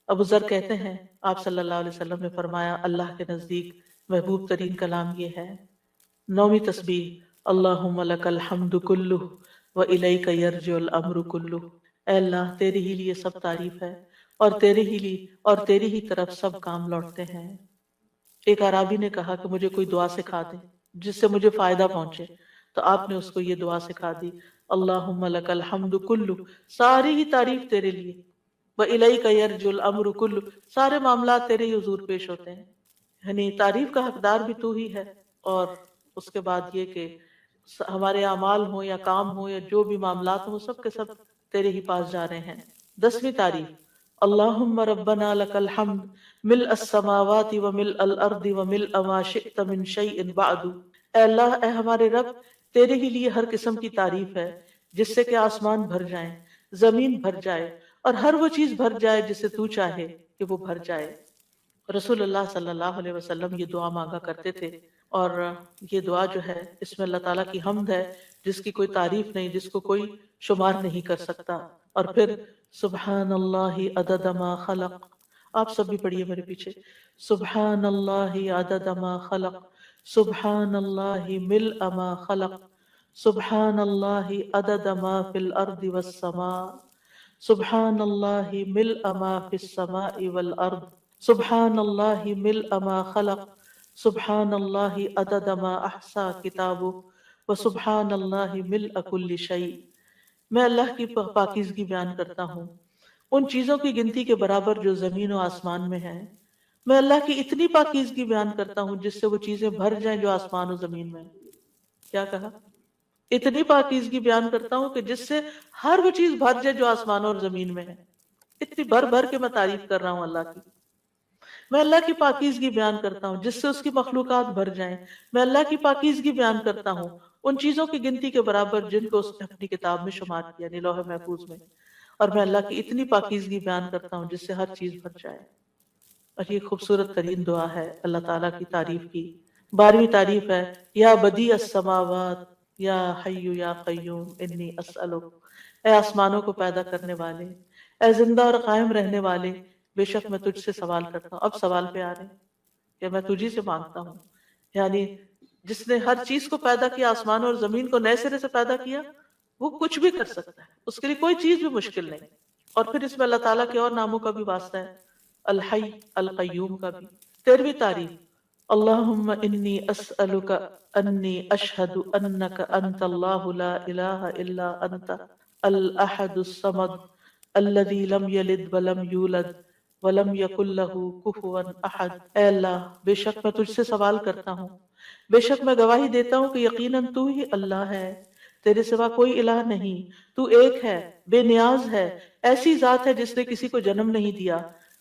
ابو ذر کہتے ہیں آپ صلی اللہ علیہ وسلم نے فرمایا اللہ کے نزدیک محبوب ترین کلام یہ ہے۔ نویں تسبیح اللہم لک الحمد کلہ و الیک یرجع الامر کلہ۔ اے اللہ تیرے ہی لیے سب تعریف ہے، اور تیری ہی طرف سب کام لوٹتے ہیں۔ ایک اعرابی نے کہا کہ مجھے کوئی دعا سکھا دے جس سے مجھے فائدہ پہنچے، تو آپ نے اس کو یہ دعا سکھا دی اللہم لک الحمد کلہ، ساری ہی تعریف تیرے لیے، وَإِلَيْكَ يَرْجُ الْأَمْرُ كُلُّ، سارے معاملات تیرے ہی حضور پیش ہوتے ہیں، یعنی تعریف کا حقدار بھی تو ہی ہے۔ اور اس کے بعد یہ کہ ہمارے اعمال ہوں یا کام ہوں یا جو بھی معاملات ہوں سب کے سب تیرے ہی پاس جا رہے ہیں۔ 10ویں تعریف اللہم ربنا لک الحمد ملء السماوات وملء الارض وملء ما شئت من شیء بعد۔ اے اللہ، اے ہمارے رب، تیرے ہی لیے ہر قسم کی تعریف ہے جس سے کہ آسمان بھر جائیں، زمین بھر جائے، اور ہر وہ چیز بھر جائے جسے تو چاہے کہ وہ بھر جائے۔ رسول اللہ صلی اللہ علیہ وسلم یہ دعا مانگا کرتے تھے، اور یہ دعا جو ہے اس میں اللہ تعالیٰ کی حمد ہے جس کی کوئی تعریف نہیں، جس کو کوئی شمار نہیں کر سکتا۔ اور پھر سبحان اللہ عدد ما خلق، آپ سب بھی پڑھیے میرے پیچھے، سبحان اللہ عدد ما خلق، سبحان اللہ ملء ما خلق، سبحان اللہ عدد ما فی الارض والسماء، سبحان اللہ ملء ما فی السماء والارض، سبحان اللہ ملء ما خلق، سبحان اللہ عدد ما احصا کتابہ و سبحان اللہ ملء کل شیء۔ میں اللہ کی پاکیزگی بیان کرتا ہوں، ان چیزوں کی گنتی کے برابر جو زمین و آسمان میں ہیں۔ میں اللہ کی اتنی پاکیزگی بیان کرتا ہوں جس سے وہ چیزیں بھر جائیں جو آسمان و زمین میں ہیں۔ کیا کہا؟ اتنی پاکیزگی بیان کرتا ہوں کہ جس سے ہر وہ چیز بھر جائے جو آسمانوں اور زمین میں ہے۔ اتنی بھر بھر کے میں تعریف کر رہا ہوں اللہ کی۔ میں اللہ کی پاکیزگی بیان کرتا ہوں جس سے اس کی مخلوقات بھر جائیں۔ میں اللہ کی پاکیزگی بیان کرتا ہوں ان چیزوں کی گنتی کے برابر جن کو اس نے اپنی کتاب میں شمار کیا، یعنی لوح محفوظ میں۔ اور میں اللہ کی اتنی پاکیزگی بیان کرتا ہوں جس سے ہر چیز بھر جائے۔ اور یہ خوبصورت ترین دعا ہے اللہ تعالیٰ کی تعریف کی۔ 12ویں تعریف ہے یا بدیع السماوات یا حی یا قیوم انی اسألک۔ اے آسمانوں کو پیدا کرنے والے، اے زندہ اور قائم رہنے والے، بے شک میں تجھ سے سوال کرتا ہوں۔ اب سوال پہ آ رہے ہیں کہ میں تجھی سے مانگتا ہوں، یعنی جس نے ہر چیز کو پیدا کیا، آسمانوں اور زمین کو نئے سرے سے پیدا کیا، وہ کچھ بھی کر سکتا ہے، اس کے لیے کوئی چیز بھی مشکل نہیں۔ اور پھر اس میں اللہ تعالیٰ کے اور ناموں کا بھی واسطہ ہے، الحی القیوم کا بھی۔ 13ویں تعریف اللہم انی اسألک انی اشہد انک انت اللہ لا الہ الا انت الاحد الصمد الذی لم یلد ولم یولد ولم یکن لہ کفوا احد۔ اے اللہ، بے شک میں تجھ سے سوال کرتا ہوں، بے شک میں گواہی دیتا ہوں کہ یقیناً تو ہی اللہ ہے، تیرے سوا کوئی الہ نہیں، تو ایک ہے، بے نیاز ہے، ایسی ذات ہے جس نے کسی کو جنم نہیں دیا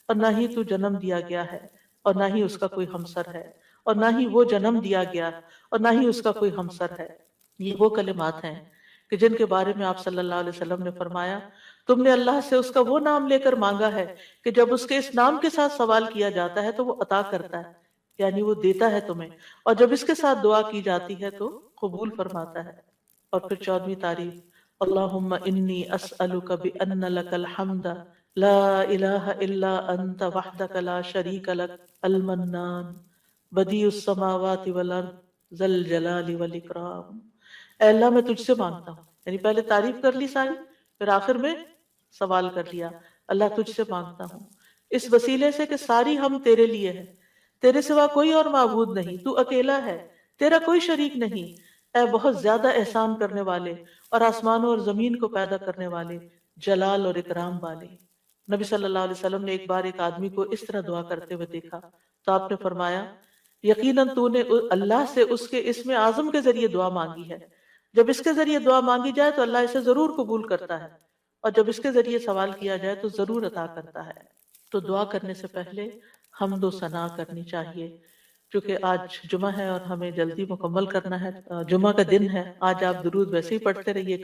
اور نہ ہی تو جنم دیا گیا ہے، اور نہ ہی اس کا کوئی ہمسر ہے، اور نہ ہی وہ جنم دیا گیا اور نہ ہی اس کا کوئی ہمسر ہے۔ یہ وہ کلمات ہیں کہ جن کے بارے میں آپ صلی اللہ علیہ وسلم نے فرمایا تم نے اللہ سے اس کا وہ نام لے کر مانگا ہے کہ جب اس کے اس نام کے ساتھ سوال کیا جاتا ہے تو وہ عطا کرتا ہے، یعنی وہ دیتا ہے تمہیں، اور جب اس کے ساتھ دعا کی جاتی ہے تو قبول فرماتا ہے۔ اور پھر 14ویں تعریف اللہم انی اسألک بأن لک الحمد لا الہ الا انت وحدک لا شریک لک المنان بدیع السماوات والارض ذی الجلال والاکرام۔ اے اللہ میں تجھ سے مانگتا ہوں، یعنی پہلے تعریف کر لی ساری، پھر آخر میں سوال کر لیا، اللہ تجھ سے مانگتا ہوں اس وسیلے سے کہ ساری ہم تیرے لیے ہے، تیرے سوا کوئی اور معبود نہیں، تو اکیلا ہے، تیرا کوئی شریک نہیں، اے بہت زیادہ احسان کرنے والے اور آسمانوں اور زمین کو پیدا کرنے والے، جلال اور اکرام والے۔ نبی صلی اللہ علیہ وسلم نے ایک بار ایک آدمی کو اس طرح دعا کرتے ہوئے دیکھا تو آپ نے فرمایا یقیناً تو نے اللہ سے اس کے اسم اعظم کے ذریعے دعا مانگی ہے، جب اس کے ذریعے دعا مانگی جائے تو اللہ اسے ضرور قبول کرتا ہے، اور جب اس کے ذریعے سوال کیا جائے تو ضرور عطا کرتا ہے۔ تو دعا کرنے سے پہلے حمد و ثنا کرنی چاہیے، کیونکہ آج جمعہ ہے اور ہمیں جلدی مکمل کرنا ہے، جمعہ کا دن ہے۔ آج آپ درود ویسے ہی پڑھتے رہیے،